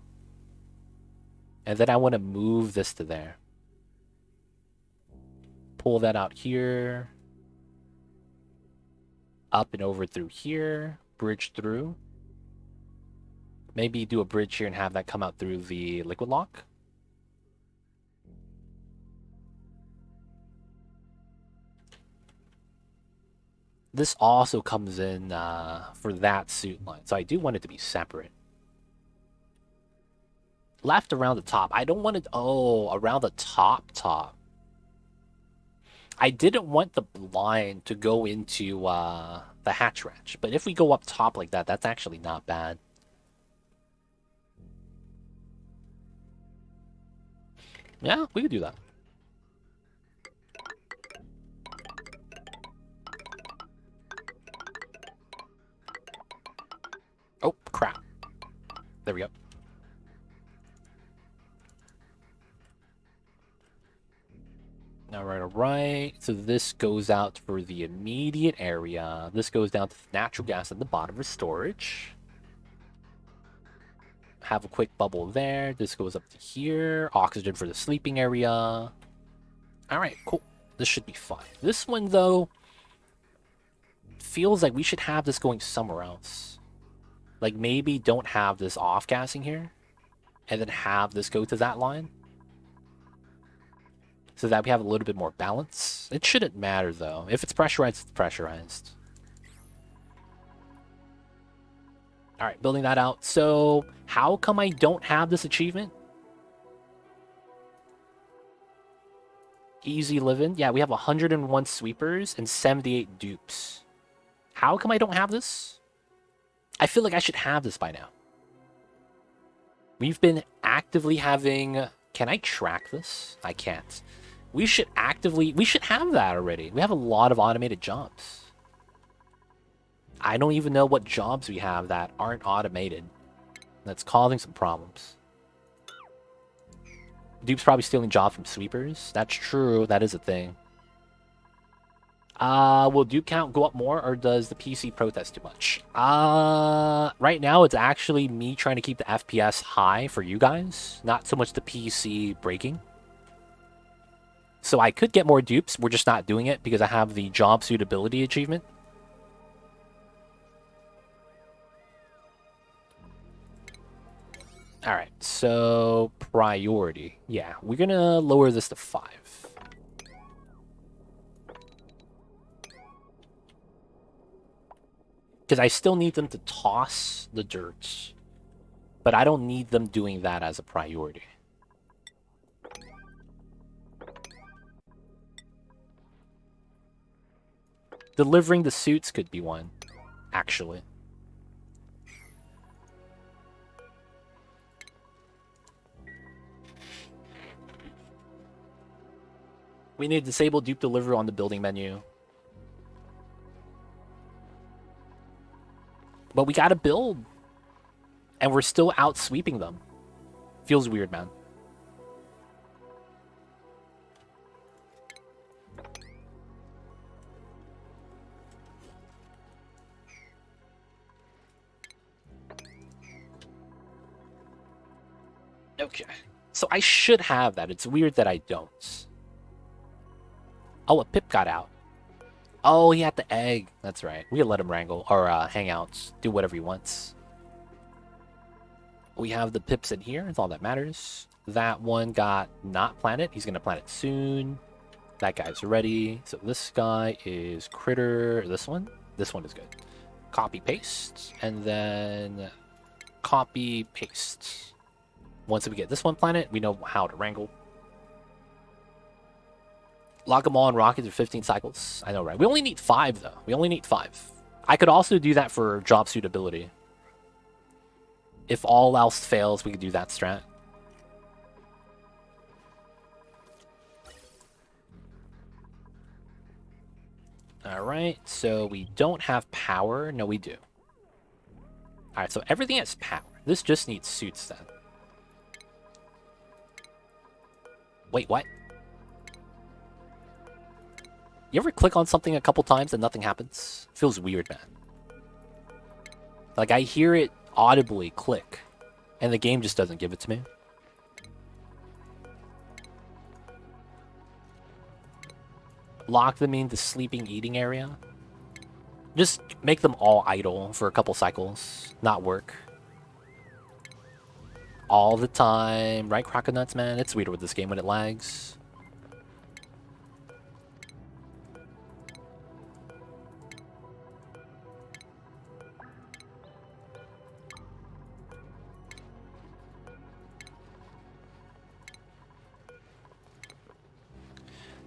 And then I want to move this to there. Pull that out here. Up and over through here. Bridge through. Maybe do a bridge here and have that come out through the liquid lock. This also comes in for that suit line. So I do want it to be separate. Left around the top. I don't want it... Oh, around the top. I didn't want the line to go into the hatch ranch. But if we go up top like that, that's actually not bad. Yeah, we could do that. Oh, crap. There we go. Alright. So this goes out for the immediate area. This goes down to the natural gas at the bottom for storage. Have a quick bubble there. This goes up to here. Oxygen for the sleeping area. Alright, cool. This should be fine. This one, though, feels like we should have this going somewhere else. Like, maybe don't have this off-gassing here, and then have this go to that line, so that we have a little bit more balance. It shouldn't matter, though. If it's pressurized, it's pressurized. Alright, building that out. So, how come I don't have this achievement? Easy living. Yeah, we have 101 sweepers and 78 dupes. How come I don't have this? I feel like I should have this by now. We've been actively having... Can I track this? I can't. We should have that already. We have a lot of automated jobs. I don't even know what jobs we have that aren't automated. That's causing some problems. Dupe's probably stealing jobs from sweepers. That's true. That is a thing. Will dupe count go up more, or does the PC protest too much? Right now it's actually me trying to keep the FPS high for you guys, not so much the PC breaking. So I could get more dupes. We're just not doing it because I have the job suitability achievement. Alright, so priority. Yeah, we're gonna lower this to 5. Because I still need them to toss the dirt. But I don't need them doing that as a priority. Delivering the suits could be one, actually. We need to disable dupe delivery on the building menu. But we gotta build. And we're still out sweeping them. Feels weird, man. Okay. So I should have that. It's weird that I don't. Oh, a pip got out. Oh, he had the egg. That's right. We can let him wrangle or hang out, do whatever he wants. We have the pips in here. That's all that matters. That one got not planted. He's gonna plant it soon. That guy's ready. So this guy is critter. This one is good. Copy paste and then copy paste. Once we get this one planted, we know how to wrangle. Lock them all in rockets for 15 cycles. I know, right? We only need 5, though. We only need 5. I could also do that for job suitability. If all else fails, we could do that strat. Alright, so we don't have power. No, we do. Alright, so everything has power. This just needs suits, then. Wait, what? You ever click on something a couple times and nothing happens? Feels weird, man. Like, I hear it audibly click, and the game just doesn't give it to me. Lock them in the sleeping eating area. Just make them all idle for a couple cycles. Not work. All the time. Right, Croconuts, man? It's weird with this game when it lags.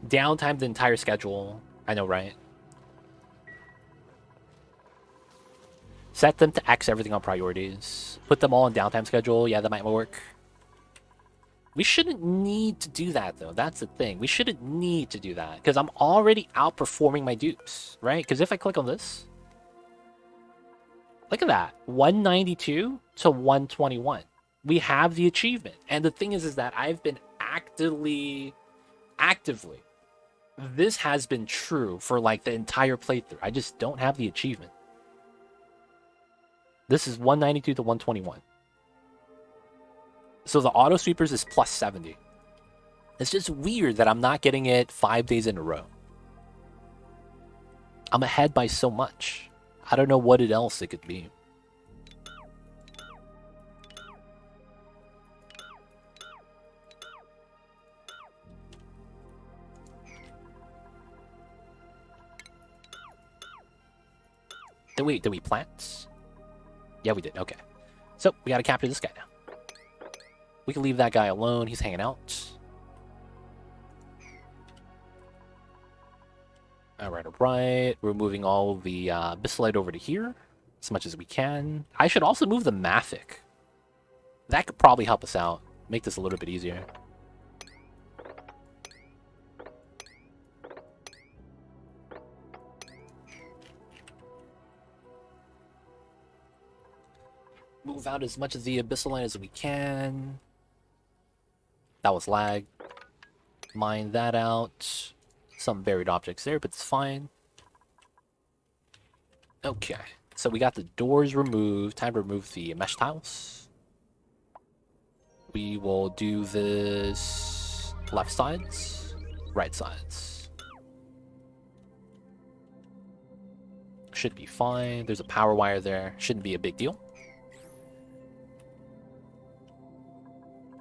Downtime the entire schedule. I know, right? Set them to X everything on priorities. Put them all in downtime schedule. Yeah, that might work. We shouldn't need to do that, though. That's the thing. We shouldn't need to do that. Because I'm already outperforming my dupes, right? Because if I click on this... Look at that. 192 to 121. We have the achievement. And the thing is that I've been actively... This has been true for, like, the entire playthrough. I just don't have the achievement. This is 192 to 121. So the auto sweepers is plus 70. It's just weird that I'm not getting it 5 days in a row. I'm ahead by so much. I don't know what else it could be. Did we plant? Yeah, we did. Okay. So, we gotta capture this guy now. We can leave that guy alone. He's hanging out. Alright. We're moving all the Abyssalite over to here as much as we can. I should also move the Mathic. That could probably help us out. Make this a little bit easier. Move out as much of the Abyssalite as we can. That was lag. Mine that out. Some buried objects there, but it's fine. Okay, so we got the doors removed. Time to remove the mesh tiles. We will do this left sides, right sides. Should be fine. There's a power wire there. Shouldn't be a big deal.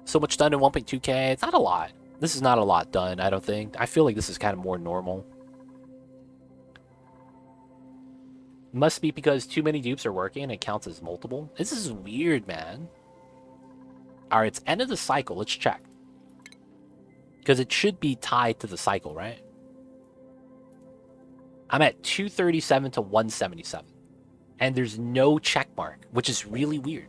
So much done in 1.2K. It's not a lot. This is not a lot done, I don't think. I feel like this is kind of more normal. Must be because too many dupes are working and it counts as multiple. This is weird, man. Alright, it's end of the cycle. Let's check. Because it should be tied to the cycle, right? I'm at 237 to 177. And there's no check mark, which is really weird.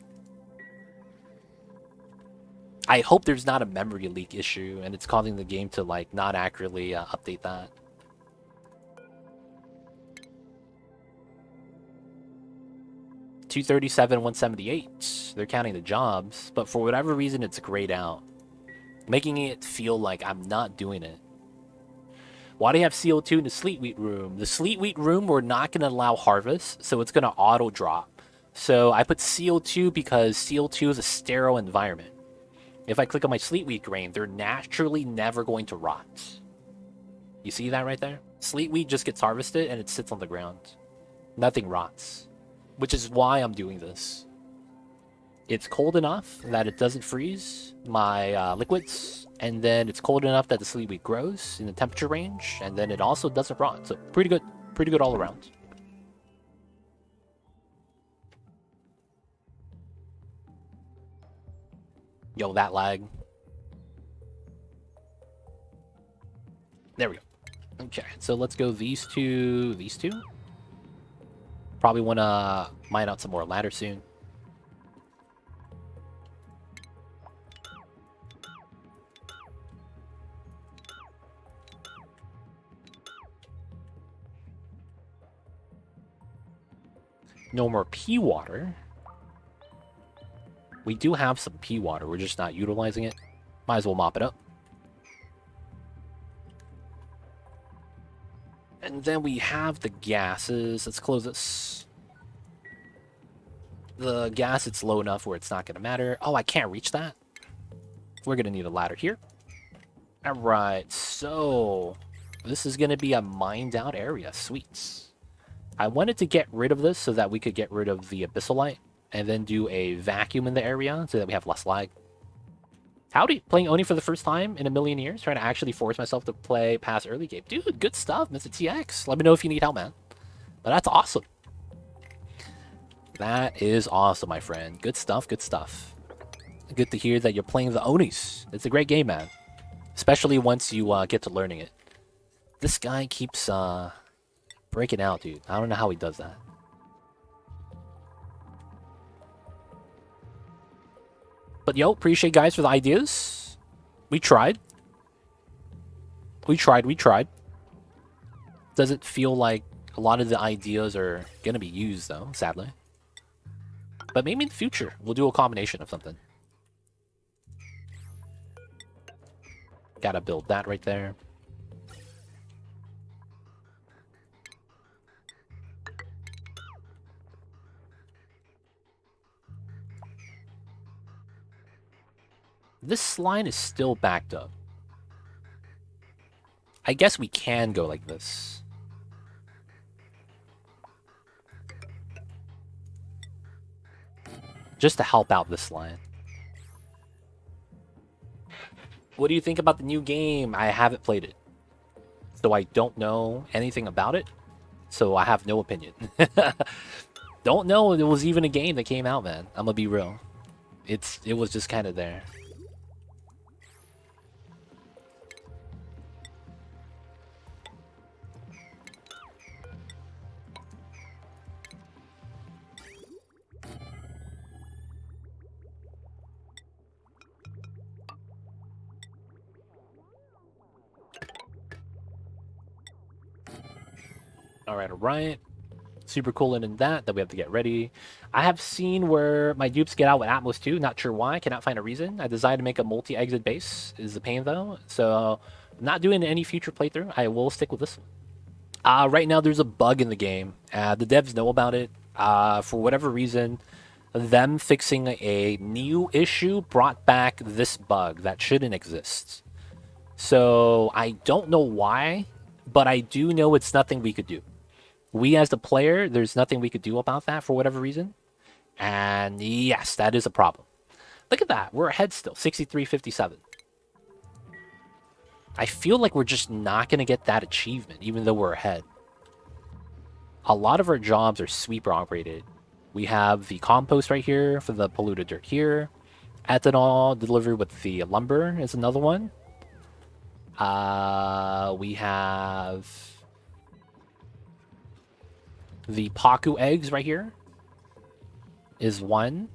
I hope there's not a memory leak issue and it's causing the game to like not accurately update that. $237, 178. They're counting the jobs, but for whatever reason, it's grayed out, making it feel like I'm not doing it. Why do you have CO2 in the sleet wheat room? The sleet wheat room, we're not going to allow harvest, so it's going to auto drop. So I put CO2 because CO2 is a sterile environment. If I click on my sleet wheat grain, they're naturally never going to rot. You see that right there? Sleet wheat just gets harvested and it sits on the ground. Nothing rots, which is why I'm doing this. It's cold enough that it doesn't freeze my liquids, and then it's cold enough that the sleet wheat grows in the temperature range, and then it also doesn't rot. So pretty good all around. Yo, that lag. There we go. Okay, so let's go these two. Probably want to mine out some more ladder soon. No more pea water. We do have some pea water. We're just not utilizing it. Might as well mop it up. And then we have the gases. Let's close this. The gas, it's low enough where it's not going to matter. Oh, I can't reach that. We're going to need a ladder here. All right, so this is going to be a mined out area. Sweet. I wanted to get rid of this so that we could get rid of the Abyssalite and then do a vacuum in the area so that we have less lag. Howdy, playing Oni for the first time in a million years, trying to actually force myself to play past early game. Dude, good stuff, Mr. TX. Let me know if you need help, man. But that's awesome. That is awesome, my friend. Good stuff, good stuff. Good to hear that you're playing the Onis. It's a great game, man. Especially once you get to learning it. This guy keeps breaking out, dude. I don't know how he does that. But yo, appreciate guys for the ideas. We tried. We tried. Doesn't feel like a lot of the ideas are gonna be used though, sadly. But maybe in the future, we'll do a combination of something. Gotta build that right there. This line is still backed up. I guess we can go like this. Just to help out this line. What do you think about the new game? I haven't played it, so I don't know anything about it. So I have no opinion. Don't know it was even a game that came out, man. I'm gonna be real. It was just kind of there. All right, all right. Super cool in that we have to get ready. I have seen where my dupes get out with Atmos 2. Not sure why. Cannot find a reason. I decided to make a multi-exit base. Is the pain though. So not doing any future playthrough. I will stick with this one. Right now there's a bug in the game. The devs know about it. For whatever reason, them fixing a new issue brought back this bug that shouldn't exist. So I don't know why, but I do know it's nothing we could do. We as the player, there's nothing we could do about that for whatever reason. And yes, that is a problem. Look at that. We're ahead still, 63-57. I feel like we're just not going to get that achievement, even though we're ahead. A lot of our jobs are sweeper operated. We have the compost right here for the polluted dirt here. Ethanol delivered with the lumber is another one. We have the Paku eggs right here is one.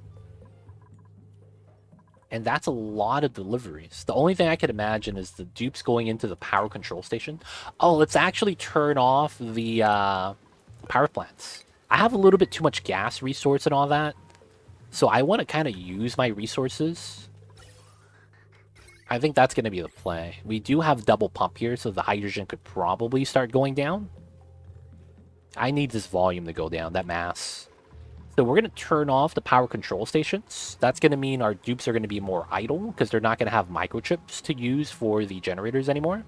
And that's a lot of deliveries. The only thing I could imagine is the dupes going into the power control station. Oh, let's actually turn off the power plants. I have a little bit too much gas resource and all that. So I want to kind of use my resources. I think that's going to be the play. We do have double pump here, so the hydrogen could probably start going down. I need this volume to go down, that mass. So we're going to turn off the power control stations. That's going to mean our dupes are going to be more idle because they're not going to have microchips to use for the generators anymore.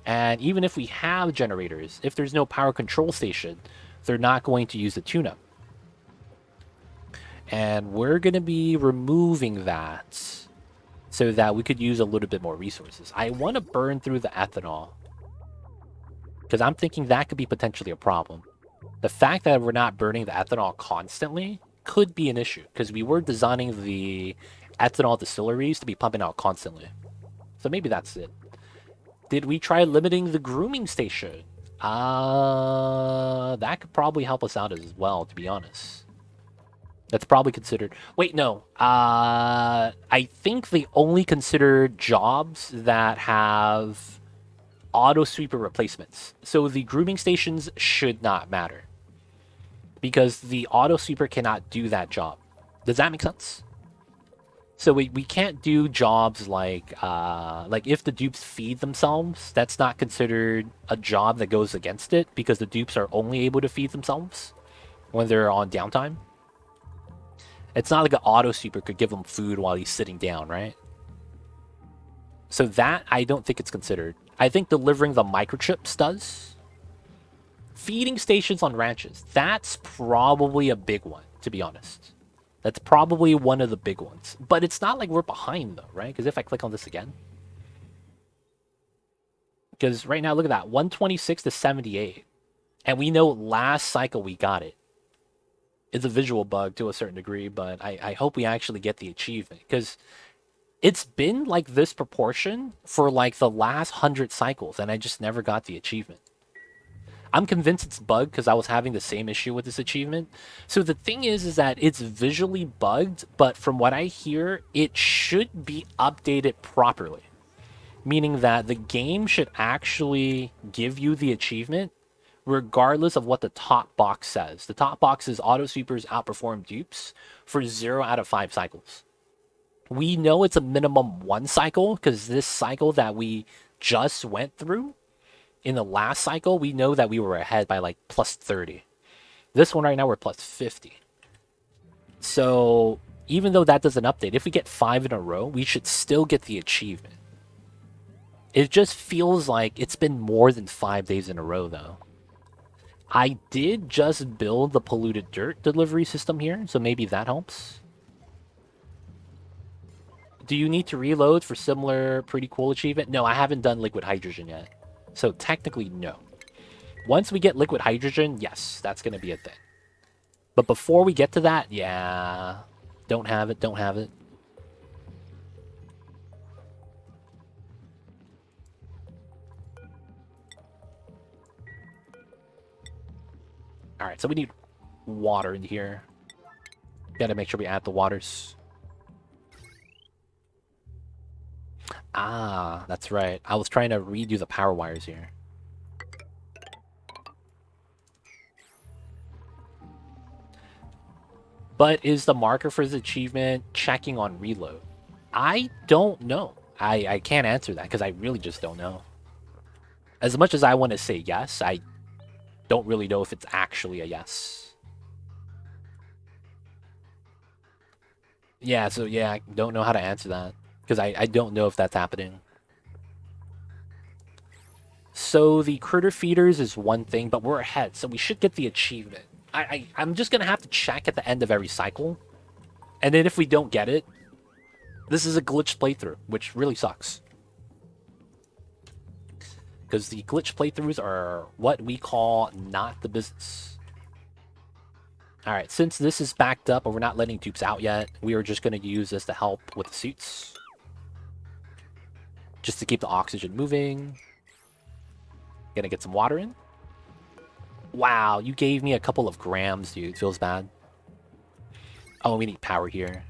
And even if we have generators, if there's no power control station, they're not going to use the tune-up. And we're going to be removing that so that we could use a little bit more resources. I want to burn through the ethanol because I'm thinking that could be potentially a problem. The fact that we're not burning the ethanol constantly could be an issue because we were designing the ethanol distilleries to be pumping out constantly. So maybe that's it. Did we try limiting the grooming station? That could probably help us out as well, to be honest. That's probably considered. Wait, no. I think they only consider jobs that have auto sweeper replacements. So the grooming stations should not matter because the auto sweeper cannot do that job. Does that make sense? So we can't do jobs like if the dupes feed themselves, that's not considered a job that goes against it because the dupes are only able to feed themselves when they're on downtime. It's not like an auto sweeper could give him food while he's sitting down, right? So that, I don't think it's considered. I think delivering the microchips does. Feeding stations on ranches, that's probably a big one, to be honest. That's probably one of the big ones. But it's not like we're behind, though, right? Because if I click on this again. Because right now, look at that, 126 to 78. And we know last cycle we got it. It's a visual bug to a certain degree, but I hope we actually get the achievement because it's been like this proportion for like the last 100 cycles and I just never got the achievement. I'm convinced it's bugged because I was having the same issue with this achievement. So the thing is that it's visually bugged, but from what I hear, it should be updated properly. Meaning that the game should actually give you the achievement regardless of what the top box says. The top box is auto sweepers outperform dupes for 0 out of 5 cycles. We know it's a minimum 1 cycle because this cycle that we just went through in the last cycle, we know that we were ahead by like plus 30. This one right now, we're plus 50. So even though that doesn't update, if we get 5 in a row, we should still get the achievement. It just feels like it's been more than 5 days in a row, though. I did just build the polluted dirt delivery system here, so maybe that helps. Do you need to reload for similar pretty cool achievement? No, I haven't done liquid hydrogen yet. So technically, no. Once we get liquid hydrogen, yes, that's going to be a thing. But before we get to that, yeah, don't have it, don't have it. All right, so we need water in here. Gotta make sure we add the waters. Ah, that's right. I was trying to redo the power wires here. But is the marker for this achievement checking on reload? I don't know. I can't answer that because I really just don't know. As much as I want to say yes, I don't really know if it's actually a yes. Yeah, so yeah, I don't know how to answer that because I don't know if that's happening. So the critter feeders is one thing, but we're ahead, so we should get the achievement. I'm just gonna have to check at the end of every cycle, and then if we don't get it, this is a glitched playthrough, which really sucks. Because the glitch playthroughs are what we call not the business. Alright, since this is backed up and we're not letting dupes out yet, we are just going to use this to help with the suits. Just to keep the oxygen moving. Gonna get some water in. Wow, you gave me a couple of grams, dude. Feels bad. Oh, we need power here.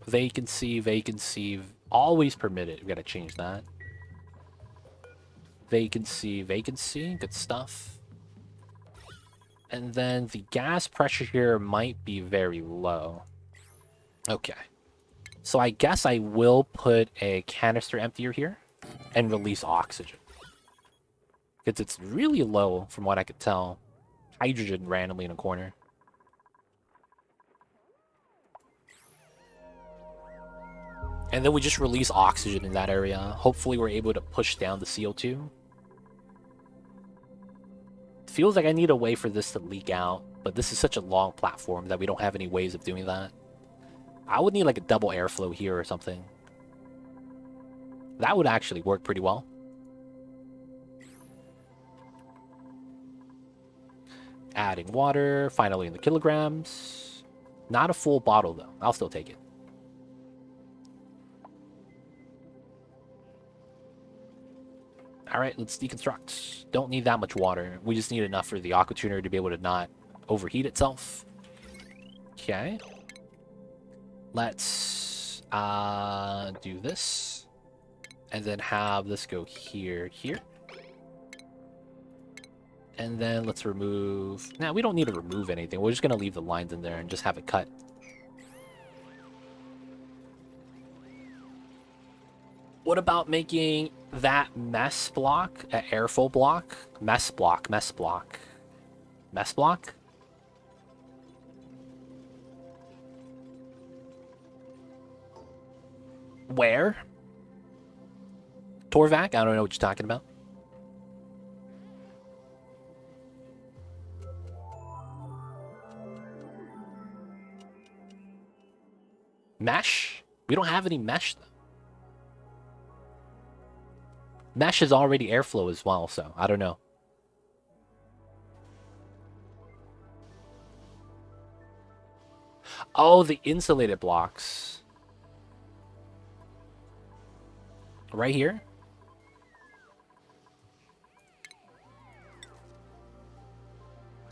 Vacancy, vacancy. Always permitted. We gotta change that. Vacancy, vacancy. Good stuff. And then the gas pressure here might be very low. Okay. So I guess I will put a canister emptier here and release oxygen. Because it's really low from what I could tell. Hydrogen randomly in a corner. And then we just release oxygen in that area. Hopefully we're able to push down the CO2. Feels like I need a way for this to leak out, but this is such a long platform that we don't have any ways of doing that. I would need like a double airflow here or something. That would actually work pretty well. Adding water, finally in the kilograms. Not a full bottle though. I'll still take it. All right, let's deconstruct. Don't need that much water. We just need enough for the aqua tuner to be able to not overheat itself. Okay. Let's do this. And then have this go here. And then let's remove... Nah, we don't need to remove anything. We're just going to leave the lines in there and just have it cut. What about making that mess block an airflow block? Mess block. Mess block? Where? Torvac? I don't know what you're talking about. Mesh? We don't have any mesh, though. Mesh is already airflow as well, so I don't know. Oh, the insulated blocks. Right here?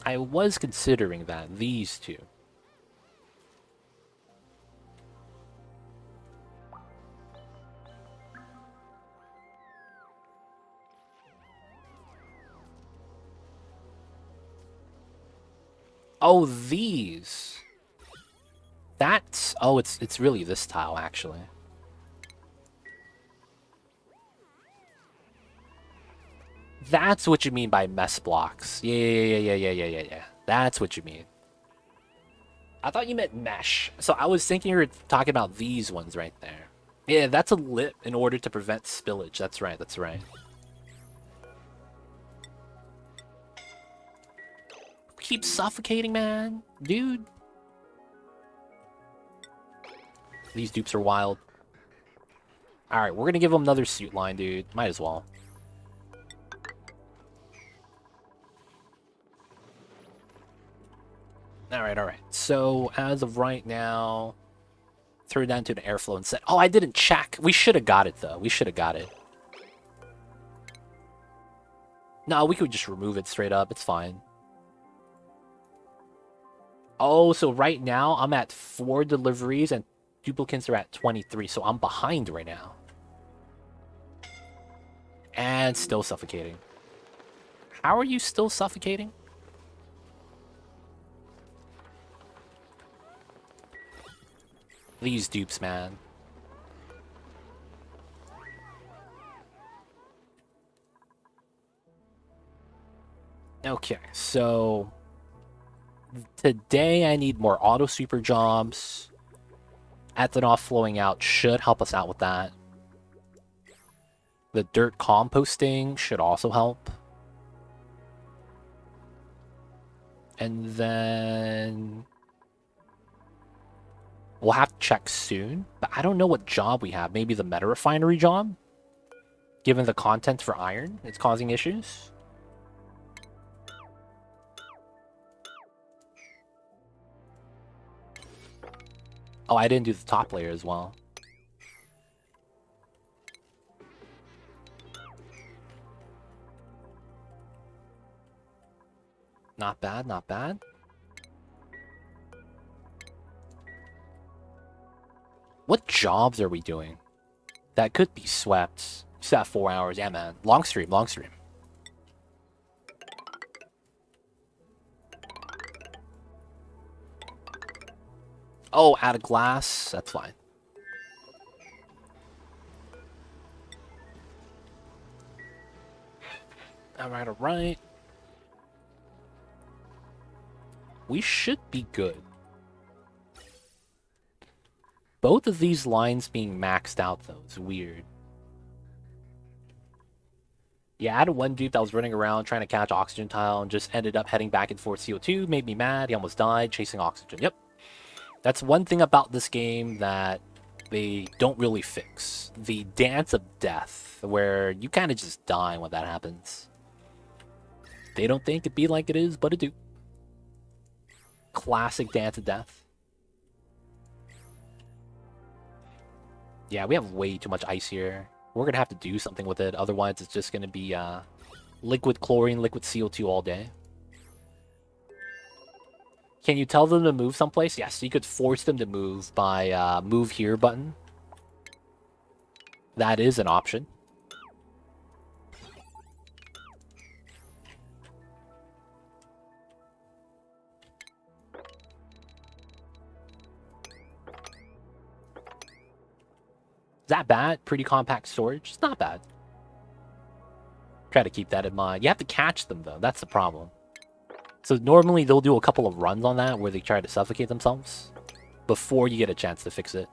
I was considering that. These two. Oh, these. That's... Oh, it's really this tile, actually. That's what you mean by mess blocks. Yeah. That's what you mean. I thought you meant mesh. So I was thinking you were talking about these ones right there. Yeah, that's a lip in order to prevent spillage. That's right, that's right. Keep suffocating, man. Dude. These dupes are wild. Alright, we're gonna give them another suit line, dude. Might as well. Alright. So, as of right now, throw it down to an airflow and set. Oh, I didn't check. We should have got it, though. We should have got it. No, we could just remove it straight up. It's fine. Oh, so right now, I'm at 4 deliveries, and duplicates are at 23, so I'm behind right now. And still suffocating. How are you still suffocating? These dupes, man. Okay, so... Today I need more auto sweeper jobs. Ethanol flowing out should help us out with that. The dirt composting should also help. And then... We'll have to check soon, but I don't know what job we have. Maybe the meta refinery job? Given the content for iron, it's causing issues. Oh, I didn't do the top layer as well. Not bad, not bad. What jobs are we doing? That could be swept. Still have 4 hours. Yeah, man. Long stream, long stream. Oh, out of glass. That's fine. Alright. We should be good. Both of these lines being maxed out, though, is weird. Yeah, I had one dude that was running around trying to catch oxygen tile and just ended up heading back and forth CO2. Made me mad. He almost died chasing oxygen. Yep. That's one thing about this game that they don't really fix. The dance of death, where you kind of just die when that happens. They don't think it be like it is, but it do. Classic dance of death. Yeah, we have way too much ice here. We're going to have to do something with it. Otherwise, it's just going to be liquid chlorine, liquid CO2 all day. Can you tell them to move someplace? Yes, you could force them to move by move here button. That is an option. Is that bad? Pretty compact storage? It's not bad. Try to keep that in mind. You have to catch them, though. That's the problem. So normally they'll do a couple of runs on that where they try to suffocate themselves before you get a chance to fix it.